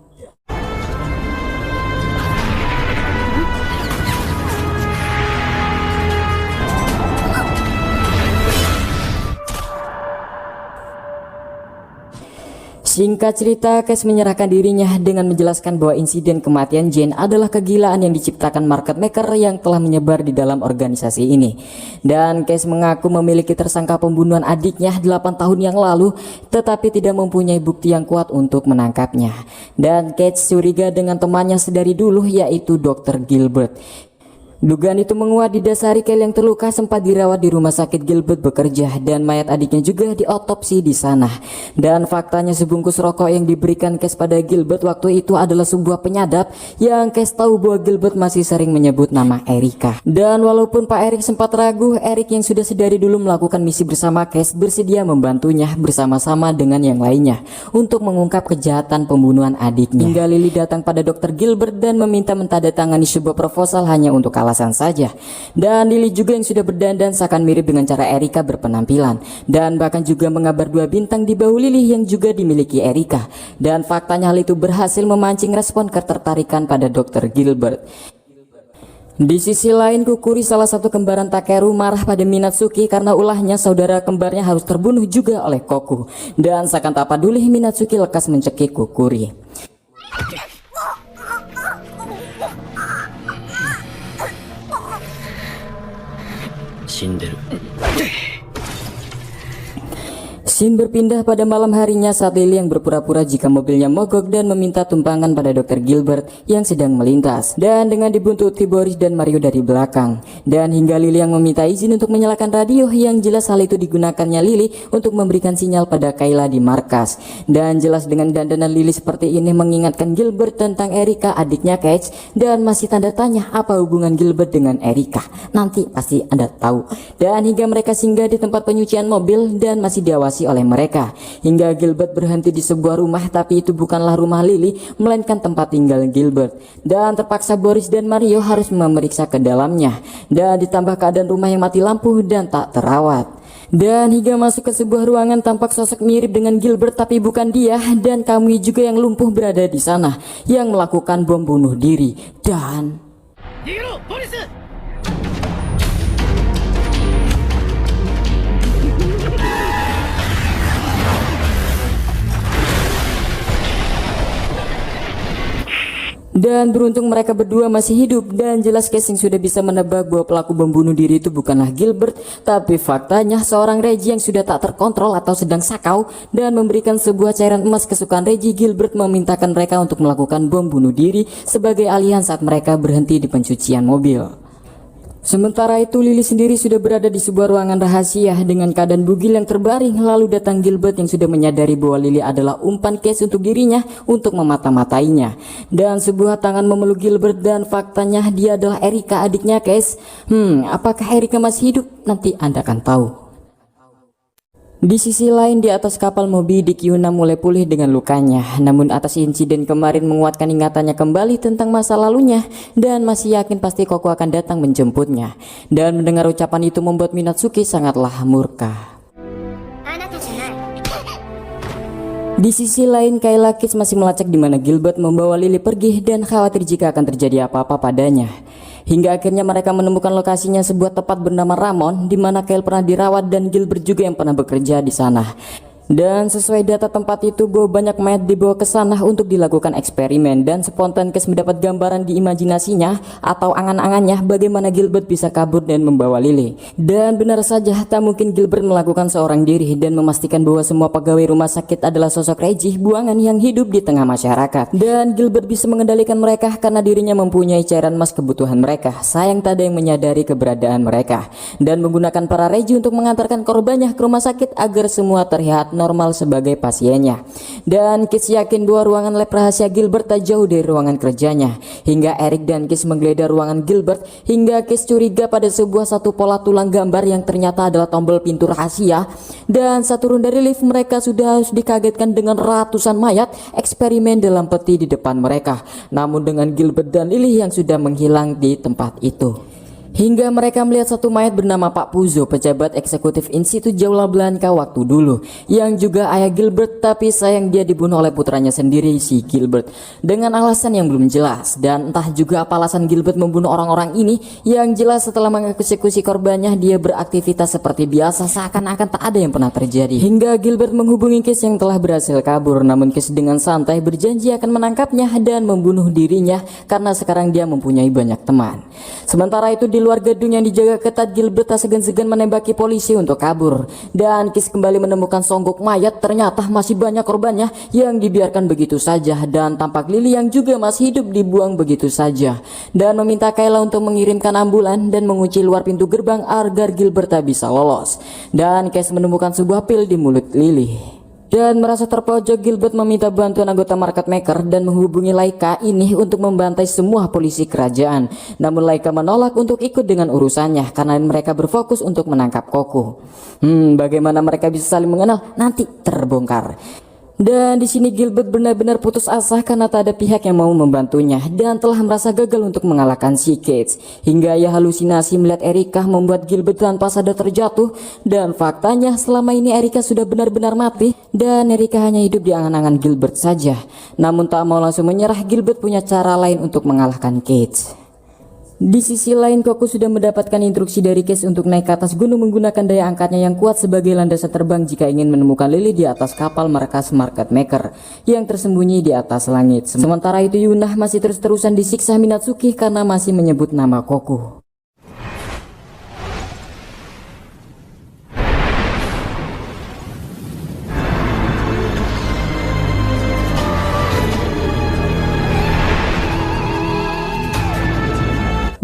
A: singkat cerita, Case menyerahkan dirinya dengan menjelaskan bahwa insiden kematian Jane adalah kegilaan yang diciptakan market maker yang telah menyebar di dalam organisasi ini. Dan Case mengaku memiliki tersangka pembunuhan adiknya 8 tahun yang lalu, tetapi tidak mempunyai bukti yang kuat untuk menangkapnya. Dan Case curiga dengan temannya sedari dulu, yaitu Dr. Gilbert. Dugaan itu menguat didasari Kyle yang terluka sempat dirawat di rumah sakit Gilbert bekerja, dan mayat adiknya juga diotopsi di sana. Dan faktanya sebungkus rokok yang diberikan Case pada Gilbert waktu itu adalah sebuah penyadap yang Case tahu bahwa Gilbert masih sering menyebut nama Erika. Dan walaupun Pak Erik sempat ragu, Erik yang sudah sedari dulu melakukan misi bersama Case bersedia membantunya bersama-sama dengan yang lainnya untuk mengungkap kejahatan pembunuhan adiknya. Hingga Lily datang pada Dr. Gilbert dan meminta mentandatangani sebuah proposal hanya untuk alasan saja. Dan Lily juga yang sudah berdandan seakan mirip dengan cara Erika berpenampilan, dan bahkan juga mengabar 2 bintang di bahu Lily yang juga dimiliki Erika. Dan faktanya hal itu berhasil memancing respon ketertarikan pada Dr. Gilbert. Di sisi lain, Kukuri salah satu kembaran Takeru marah pada Minatsuki karena ulahnya saudara kembarnya harus terbunuh juga oleh Koku. Dan seakan tak peduli, Minatsuki lekas mencekik Kukuri.
B: 死んでる。
A: Scene berpindah pada malam harinya saat Lily yang berpura-pura jika mobilnya mogok dan meminta tumpangan pada Dr. Gilbert yang sedang melintas, dan dengan dibuntuti Boris dan Mario dari belakang, dan hingga Lily yang meminta izin untuk menyalakan radio. Yang jelas hal itu digunakannya Lily untuk memberikan sinyal pada Kayla di markas, dan jelas dengan dandanan Lily seperti ini mengingatkan Gilbert tentang Erika, adiknya Cage, dan masih tanda tanya apa hubungan Gilbert dengan Erika. Nanti pasti Anda tahu. Dan hingga mereka singgah di tempat penyucian mobil dan masih diawasi oleh mereka, hingga Gilbert berhenti di sebuah rumah, tapi itu bukanlah rumah Lily melainkan tempat tinggal Gilbert, dan terpaksa Boris dan Mario harus memeriksa ke dalamnya, dan ditambah keadaan rumah yang mati lampu dan tak terawat. Dan hingga masuk ke sebuah ruangan tampak sosok mirip dengan Gilbert tapi bukan dia, dan Kamui juga yang lumpuh berada di sana yang melakukan bom bunuh diri. Dan beruntung mereka berdua masih hidup, dan jelas Casing sudah bisa menebak bahwa pelaku bom bunuh diri itu bukanlah Gilbert, tapi faktanya seorang Reggie yang sudah tak terkontrol atau sedang sakau, dan memberikan sebuah cairan emas kesukaan Reggie. Gilbert memintakan mereka untuk melakukan bom bunuh diri sebagai alihan saat mereka berhenti di pencucian mobil. Sementara itu Lily sendiri sudah berada di sebuah ruangan rahasia dengan keadaan bugil yang terbaring. Lalu datang Gilbert yang sudah menyadari bahwa Lily adalah umpan Case untuk dirinya untuk memata-matainya, dan sebuah tangan memeluk Gilbert, dan faktanya dia adalah Erika, adiknya Case. Apakah Erika masih hidup? Nanti Anda akan tahu. Di sisi lain, di atas kapal Moby Dick, Yuna mulai pulih dengan lukanya. Namun atas insiden kemarin menguatkan ingatannya kembali tentang masa lalunya, dan masih yakin pasti Koko akan datang menjemputnya. Dan mendengar ucapan itu membuat Minatsuki sangatlah murka. Di sisi lain, Kayla Kids masih melacak di mana Gilbert membawa Lily pergi dan khawatir jika akan terjadi apa-apa padanya. Hingga akhirnya mereka menemukan lokasinya, sebuah tempat bernama Ramon di mana Kyle pernah dirawat dan Gilbert juga yang pernah bekerja di sana. Dan sesuai data tempat itu bahwa banyak mayat dibawa ke sana untuk dilakukan eksperimen, dan spontan Case mendapat gambaran di imajinasinya atau angan-angannya bagaimana Gilbert bisa kabur dan membawa Lily. Dan benar saja, tak mungkin Gilbert melakukan seorang diri dan memastikan bahwa semua pegawai rumah sakit adalah sosok Reggie, buangan yang hidup di tengah masyarakat. Dan Gilbert bisa mengendalikan mereka karena dirinya mempunyai cairan emas kebutuhan mereka. Sayang tak ada yang menyadari keberadaan mereka, dan menggunakan para Reggie untuk mengantarkan korbannya ke rumah sakit agar semua terlihat normal sebagai pasiennya. Dan Kiss yakin bahwa ruangan lab rahasia Gilbert tak jauh dari ruangan kerjanya, hingga Eric dan Kiss menggeledah ruangan Gilbert, hingga Kiss curiga pada satu pola tulang gambar yang ternyata adalah tombol pintu rahasia. Dan satu turun dari lift, mereka sudah harus dikagetkan dengan ratusan mayat eksperimen dalam peti di depan mereka, namun dengan Gilbert dan Lily yang sudah menghilang di tempat itu. Hingga mereka melihat satu mayat bernama Pak Puzo, pejabat eksekutif Institut Jaula Belanda waktu dulu, yang juga ayah Gilbert, tapi sayang dia dibunuh oleh putranya sendiri, si Gilbert, dengan alasan yang belum jelas. Dan entah juga apa alasan Gilbert membunuh orang-orang ini. Yang jelas setelah mengeksekusi korbannya, dia beraktivitas seperti biasa seakan-akan tak ada yang pernah terjadi. Hingga Gilbert menghubungi Kiss yang telah berhasil kabur, namun Kiss dengan santai berjanji akan menangkapnya dan membunuh dirinya karena sekarang dia mempunyai banyak teman. Sementara itu di luar gedung yang dijaga ketat, Gilbert tak segan-segan menembaki polisi untuk kabur, dan Kiss kembali menemukan songgok mayat. Ternyata masih banyak korbannya yang dibiarkan begitu saja, dan tampak Lily yang juga masih hidup dibuang begitu saja, dan meminta Kayla untuk mengirimkan ambulan dan mengunci luar pintu gerbang agar Gilbert tak bisa lolos. Dan Kiss menemukan sebuah pil di mulut Lily. Dan merasa terpojok, Gilbert meminta bantuan anggota market maker dan menghubungi Laika ini untuk membantai semua polisi kerajaan. Namun Laika menolak untuk ikut dengan urusannya karena mereka berfokus untuk menangkap Koko. Bagaimana mereka bisa saling mengenal? Nanti terbongkar. Dan di sini Gilbert benar-benar putus asa karena tak ada pihak yang mau membantunya dan telah merasa gagal untuk mengalahkan si Cage. Hingga ia halusinasi melihat Erika membuat Gilbert tanpa sadar terjatuh, dan faktanya selama ini Erika sudah benar-benar mati dan Erika hanya hidup di angan-angan Gilbert saja. Namun tak mau langsung menyerah, Gilbert punya cara lain untuk mengalahkan Cage. Di sisi lain, Koko sudah mendapatkan instruksi dari Case untuk naik ke atas gunung menggunakan daya angkatnya yang kuat sebagai landasan terbang jika ingin menemukan Lily di atas kapal markas market maker yang tersembunyi di atas langit. Sementara itu Yuna masih terus-terusan disiksa Minatsuki karena masih menyebut nama Koko.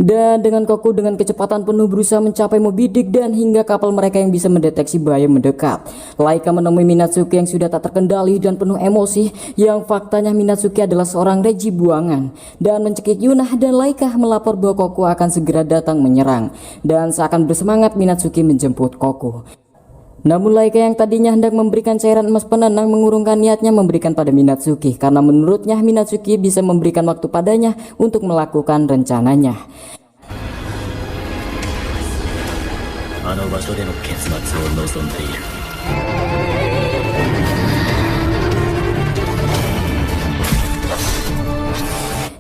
A: Dan dengan Koku dengan kecepatan penuh berusaha mencapai Moby Dick dan hingga kapal mereka yang bisa mendeteksi bahaya mendekat. Laika menemui Minatsuki yang sudah tak terkendali dan penuh emosi, yang faktanya Minatsuki adalah seorang reji buangan, dan mencekik Yuna, dan Laika melapor bahwa Koku akan segera datang menyerang. Dan seakan bersemangat Minatsuki menjemput Koku. Namun Laika yang tadinya hendak memberikan cairan emas penenang mengurungkan niatnya memberikan pada Minatsuki karena menurutnya Minatsuki bisa memberikan waktu padanya untuk melakukan rencananya.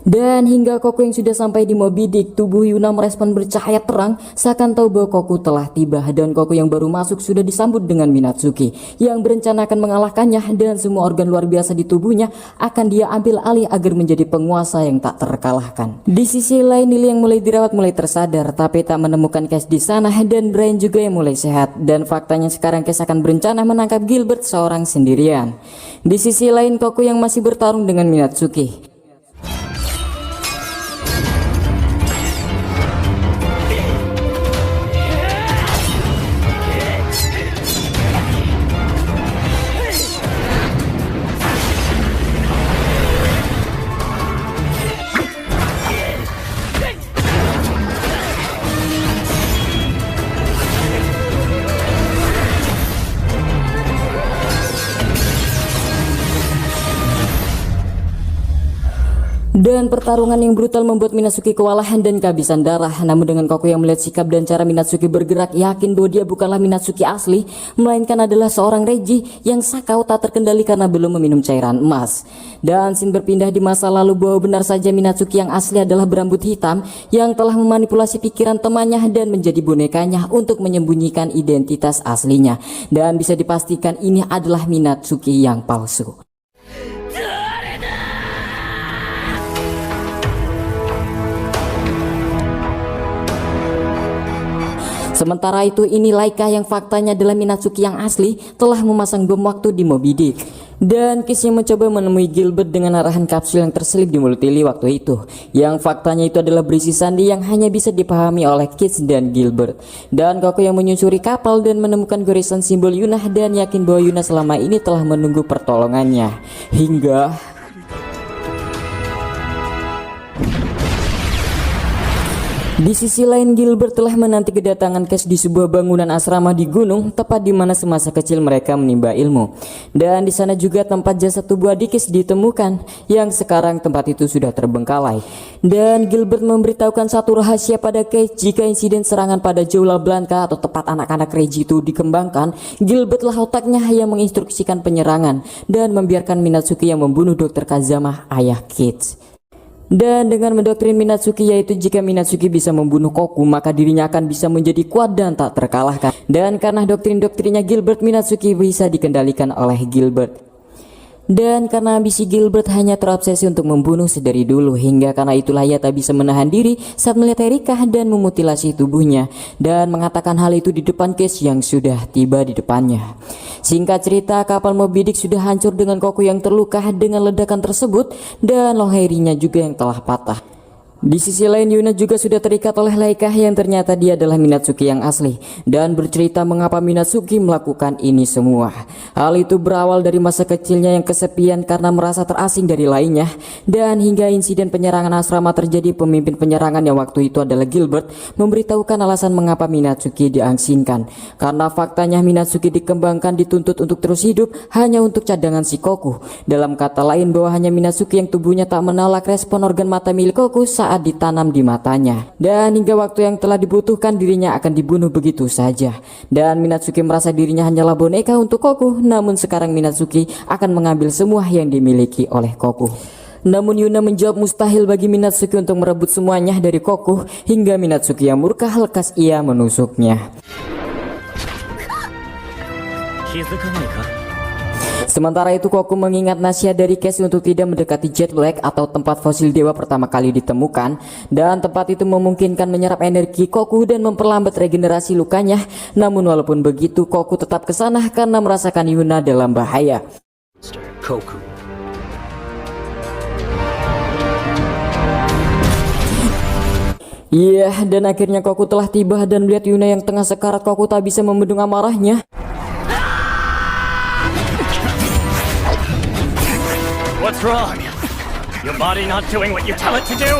A: Dan hingga Koku yang sudah sampai di Moby Dick, tubuh Yuna merespon bercahaya terang seakan tahu bahwa Koku telah tiba, dan Koku yang baru masuk sudah disambut dengan Minatsuki yang berencana akan mengalahkannya, dan semua organ luar biasa di tubuhnya akan dia ambil alih agar menjadi penguasa yang tak terkalahkan. Di sisi lain Lily yang mulai dirawat mulai tersadar tapi tak menemukan Cash di sana, dan Brian juga yang mulai sehat, dan faktanya sekarang Cash akan berencana menangkap Gilbert seorang sendirian. Di sisi lain Koku yang masih bertarung dengan Minatsuki. Dan pertarungan yang brutal membuat Minatsuki kewalahan dan kehabisan darah. Namun dengan Koku yang melihat sikap dan cara Minatsuki bergerak, yakin bahwa dia bukanlah Minatsuki asli, melainkan adalah seorang reji yang sakau tak terkendali karena belum meminum cairan emas. Dan scene berpindah di masa lalu bahwa benar saja Minatsuki yang asli adalah berambut hitam yang telah memanipulasi pikiran temannya dan menjadi bonekanya untuk menyembunyikan identitas aslinya. Dan bisa dipastikan ini adalah Minatsuki yang palsu. Sementara itu ini Laika yang faktanya adalah Minatsuki yang asli telah memasang bom waktu di Moby Dick. Dan Kiss yang mencoba menemui Gilbert dengan arahan kapsul yang terselip di mulut Lily waktu itu, yang faktanya itu adalah berisi sandi yang hanya bisa dipahami oleh Kiss dan Gilbert. Dan Koku yang menyusuri kapal dan menemukan goresan simbol Yuna dan yakin bahwa Yuna selama ini telah menunggu pertolongannya. Hingga di sisi lain Gilbert telah menanti kedatangan Cash di sebuah bangunan asrama di gunung, tepat di mana semasa kecil mereka menimba ilmu. Dan di sana juga tempat jasad tubuh adik Cash ditemukan, yang sekarang tempat itu sudah terbengkalai. Dan Gilbert memberitahukan satu rahasia pada Cash, jika insiden serangan pada Jaula Blanca atau tepat anak-anak Reiji itu dikembangkan, Gilbert lah otaknya yang menginstruksikan penyerangan dan membiarkan Minatsuki yang membunuh Dr. Kazama, ayah Kids. Dan dengan mendoktrin Minatsuki, yaitu jika Minatsuki bisa membunuh Koku maka dirinya akan bisa menjadi kuat dan tak terkalahkan. Dan karena doktrin-doktrinnya Gilbert, Minatsuki bisa dikendalikan oleh Gilbert. Dan karena ambisi Gilbert hanya terobsesi untuk membunuh sedari dulu, hingga karena itulah ia tak bisa menahan diri saat melihat Erika dan memutilasi tubuhnya dan mengatakan hal itu di depan Cash yang sudah tiba di depannya. Singkat cerita, kapal Moby Dick sudah hancur dengan Koku yang terluka dengan ledakan tersebut dan loherinya juga yang telah patah. Di sisi lain Yuna juga sudah terikat oleh Laika yang ternyata dia adalah Minatsuki yang asli, dan bercerita mengapa Minatsuki melakukan ini semua. Hal itu berawal dari masa kecilnya yang kesepian karena merasa terasing dari lainnya, dan hingga insiden penyerangan asrama terjadi, pemimpin penyerangan yang waktu itu adalah Gilbert memberitahukan alasan mengapa Minatsuki diasingkan. Karena faktanya Minatsuki dikembangkan dituntut untuk terus hidup hanya untuk cadangan si Koku. Dalam kata lain bahwa hanya Minatsuki yang tubuhnya tak menolak respon organ mata milik Koku saat ditanam di matanya, dan hingga waktu yang telah dibutuhkan dirinya akan dibunuh begitu saja. Dan Minatsuki merasa dirinya hanyalah boneka untuk Koku, namun sekarang Minatsuki akan mengambil semua yang dimiliki oleh Koku. Namun Yuna menjawab mustahil bagi Minatsuki untuk merebut semuanya dari Koku, hingga Minatsuki yang murka lekas ia menusuknya. Sementara itu Koku mengingat nasihat dari Cash untuk tidak mendekati Jet Black atau tempat fosil dewa pertama kali ditemukan, dan tempat itu memungkinkan menyerap energi Koku dan memperlambat regenerasi lukanya. Namun walaupun begitu Koku tetap ke sana karena merasakan Yuna dalam bahaya.
B: Koku.
A: Iya, dan akhirnya Koku telah tiba dan melihat Yuna yang tengah sekarat. Koku tak bisa membendung amarahnya.
B: What's wrong? Your body not doing what you tell it to do?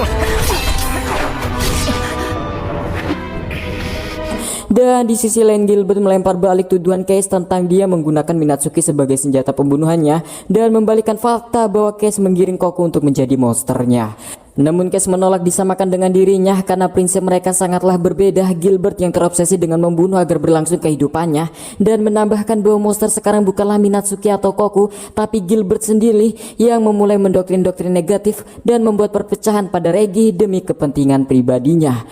A: Dan di sisi lain Gilbert melempar balik tuduhan Case tentang dia menggunakan Minatsuki sebagai senjata pembunuhannya dan membalikkan fakta bahwa Case menggiring Koku untuk menjadi monsternya. Namun Case menolak disamakan dengan dirinya karena prinsip mereka sangatlah berbeda. Gilbert yang terobsesi dengan membunuh agar berlangsung kehidupannya dan menambahkan bahwa monster sekarang bukanlah Minatsuki atau Koku, tapi Gilbert sendiri yang memulai mendoktrin-doktrin negatif dan membuat perpecahan pada Regi demi kepentingan pribadinya.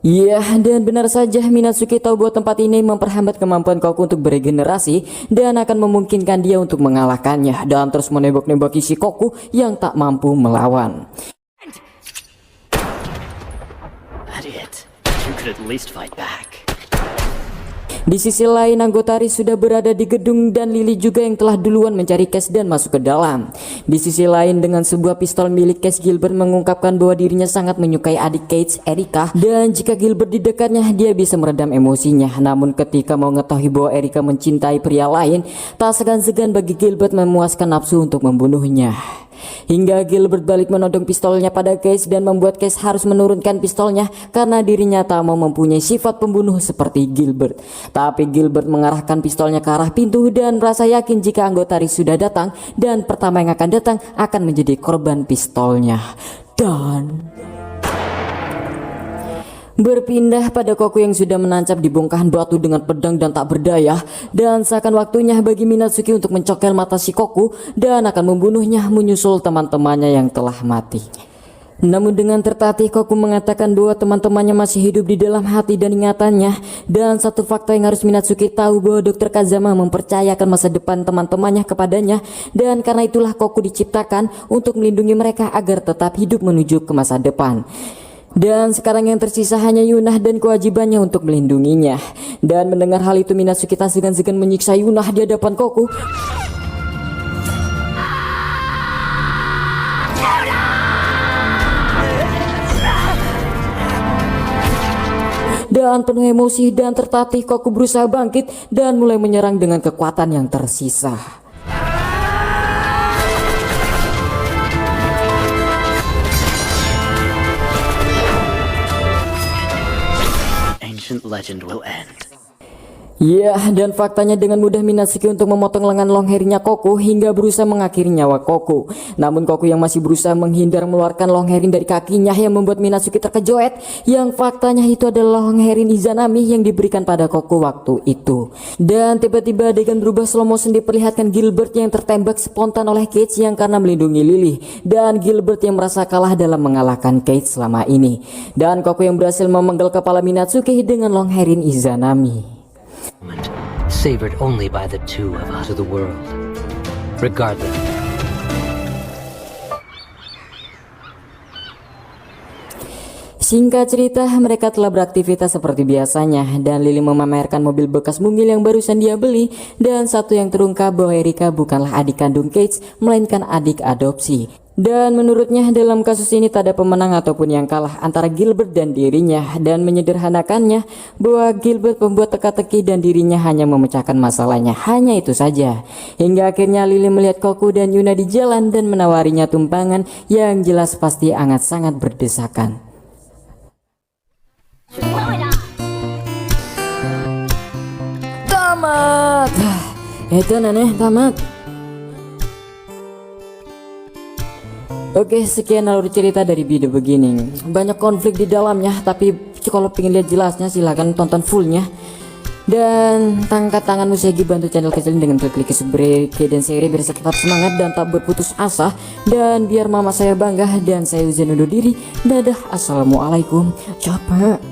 A: Iya, dan benar saja Minatsuki tahu bahwa tempat ini memperhambat kemampuan Koku untuk beregenerasi dan akan memungkinkan dia untuk mengalahkannya dan terus menembak-nembaki si Koku yang tak mampu melawan.
B: Idiot. You could at least fight back.
A: Di sisi lain anggota Riz sudah berada di gedung dan Lily juga yang telah duluan mencari Case dan masuk ke dalam. Di sisi lain dengan sebuah pistol milik Case, Gilbert mengungkapkan bahwa dirinya sangat menyukai adik Case, Erika, dan jika Gilbert di dekatnya dia bisa meredam emosinya. Namun ketika mau mengetahui bahwa Erika mencintai pria lain, tak segan-segan bagi Gilbert memuaskan nafsu untuk membunuhnya. Hingga Gilbert balik menodong pistolnya pada Case dan membuat Case harus menurunkan pistolnya karena dirinya tak mau mempunyai sifat pembunuh seperti Gilbert. Tapi Gilbert mengarahkan pistolnya ke arah pintu dan merasa yakin jika anggota Riz sudah datang dan pertama yang akan datang akan menjadi korban pistolnya. Dan berpindah pada Koku yang sudah menancap di bongkahan batu dengan pedang dan tak berdaya, dan seakan waktunya bagi Minatsuki untuk mencokel mata si Koku dan akan membunuhnya menyusul teman-temannya yang telah mati. Namun dengan tertatih Koku mengatakan bahwa teman-temannya masih hidup di dalam hati dan ingatannya, dan satu fakta yang harus Minatsuki tahu bahwa Dr. Kazama mempercayakan masa depan teman-temannya kepadanya, dan karena itulah Koku diciptakan untuk melindungi mereka agar tetap hidup menuju ke masa depan. Dan sekarang yang tersisa hanya Yuna dan kewajibannya untuk melindunginya. Dan mendengar hal itu Minatsuki tak segan-segan menyiksa Yuna di hadapan Koku. Dan penuh emosi dan tertatih Koku berusaha bangkit dan mulai menyerang dengan kekuatan yang tersisa.
B: Legend will end.
A: Ya, dan faktanya dengan mudah Minatsuki untuk memotong lengan long hairnya Koku hingga berusaha mengakhiri nyawa Koku. Namun Koku yang masih berusaha menghindar mengeluarkan long hairin dari kakinya yang membuat Minatsuki terkejut, yang faktanya itu adalah long hairin Izanami yang diberikan pada Koku waktu itu. Dan tiba-tiba adegan berubah slow motion diperlihatkan Gilbert yang tertembak spontan oleh Cage yang karena melindungi Lily, dan Gilbert yang merasa kalah dalam mengalahkan Cage selama ini, dan Koku yang berhasil memenggal kepala Minatsuki dengan long hairin Izanami.
C: Savored only by the two of us to the world. Regardless.
A: Singkat cerita, mereka telah beraktivitas seperti biasanya dan Lily memamerkan mobil bekas mungil yang barusan dia beli, dan satu yang terungkap bahwa Erika bukanlah adik kandung Cage melainkan adik adopsi. Dan menurutnya dalam kasus ini tak ada pemenang ataupun yang kalah antara Gilbert dan dirinya, dan menyederhanakannya bahwa Gilbert pembuat teka-teki dan dirinya hanya memecahkan masalahnya, hanya itu saja. Hingga akhirnya Lily melihat Koku dan Yuna di jalan dan menawarinya tumpangan yang jelas pasti amat sangat berdesakan. Tamat. Itu nenek tamat. Oke, sekian alur cerita dari video begini. Banyak konflik di dalamnya, tapi kalau pengen lihat jelasnya silahkan tonton fullnya. Dan angkat tanganmu Segi, bantu channel kecil ini dengan klik subscribe dan share biar saya tetap semangat dan tak berputus asa. Dan biar mama saya bangga, dan saya Uzan undur diri. Dadah, assalamualaikum. Capek.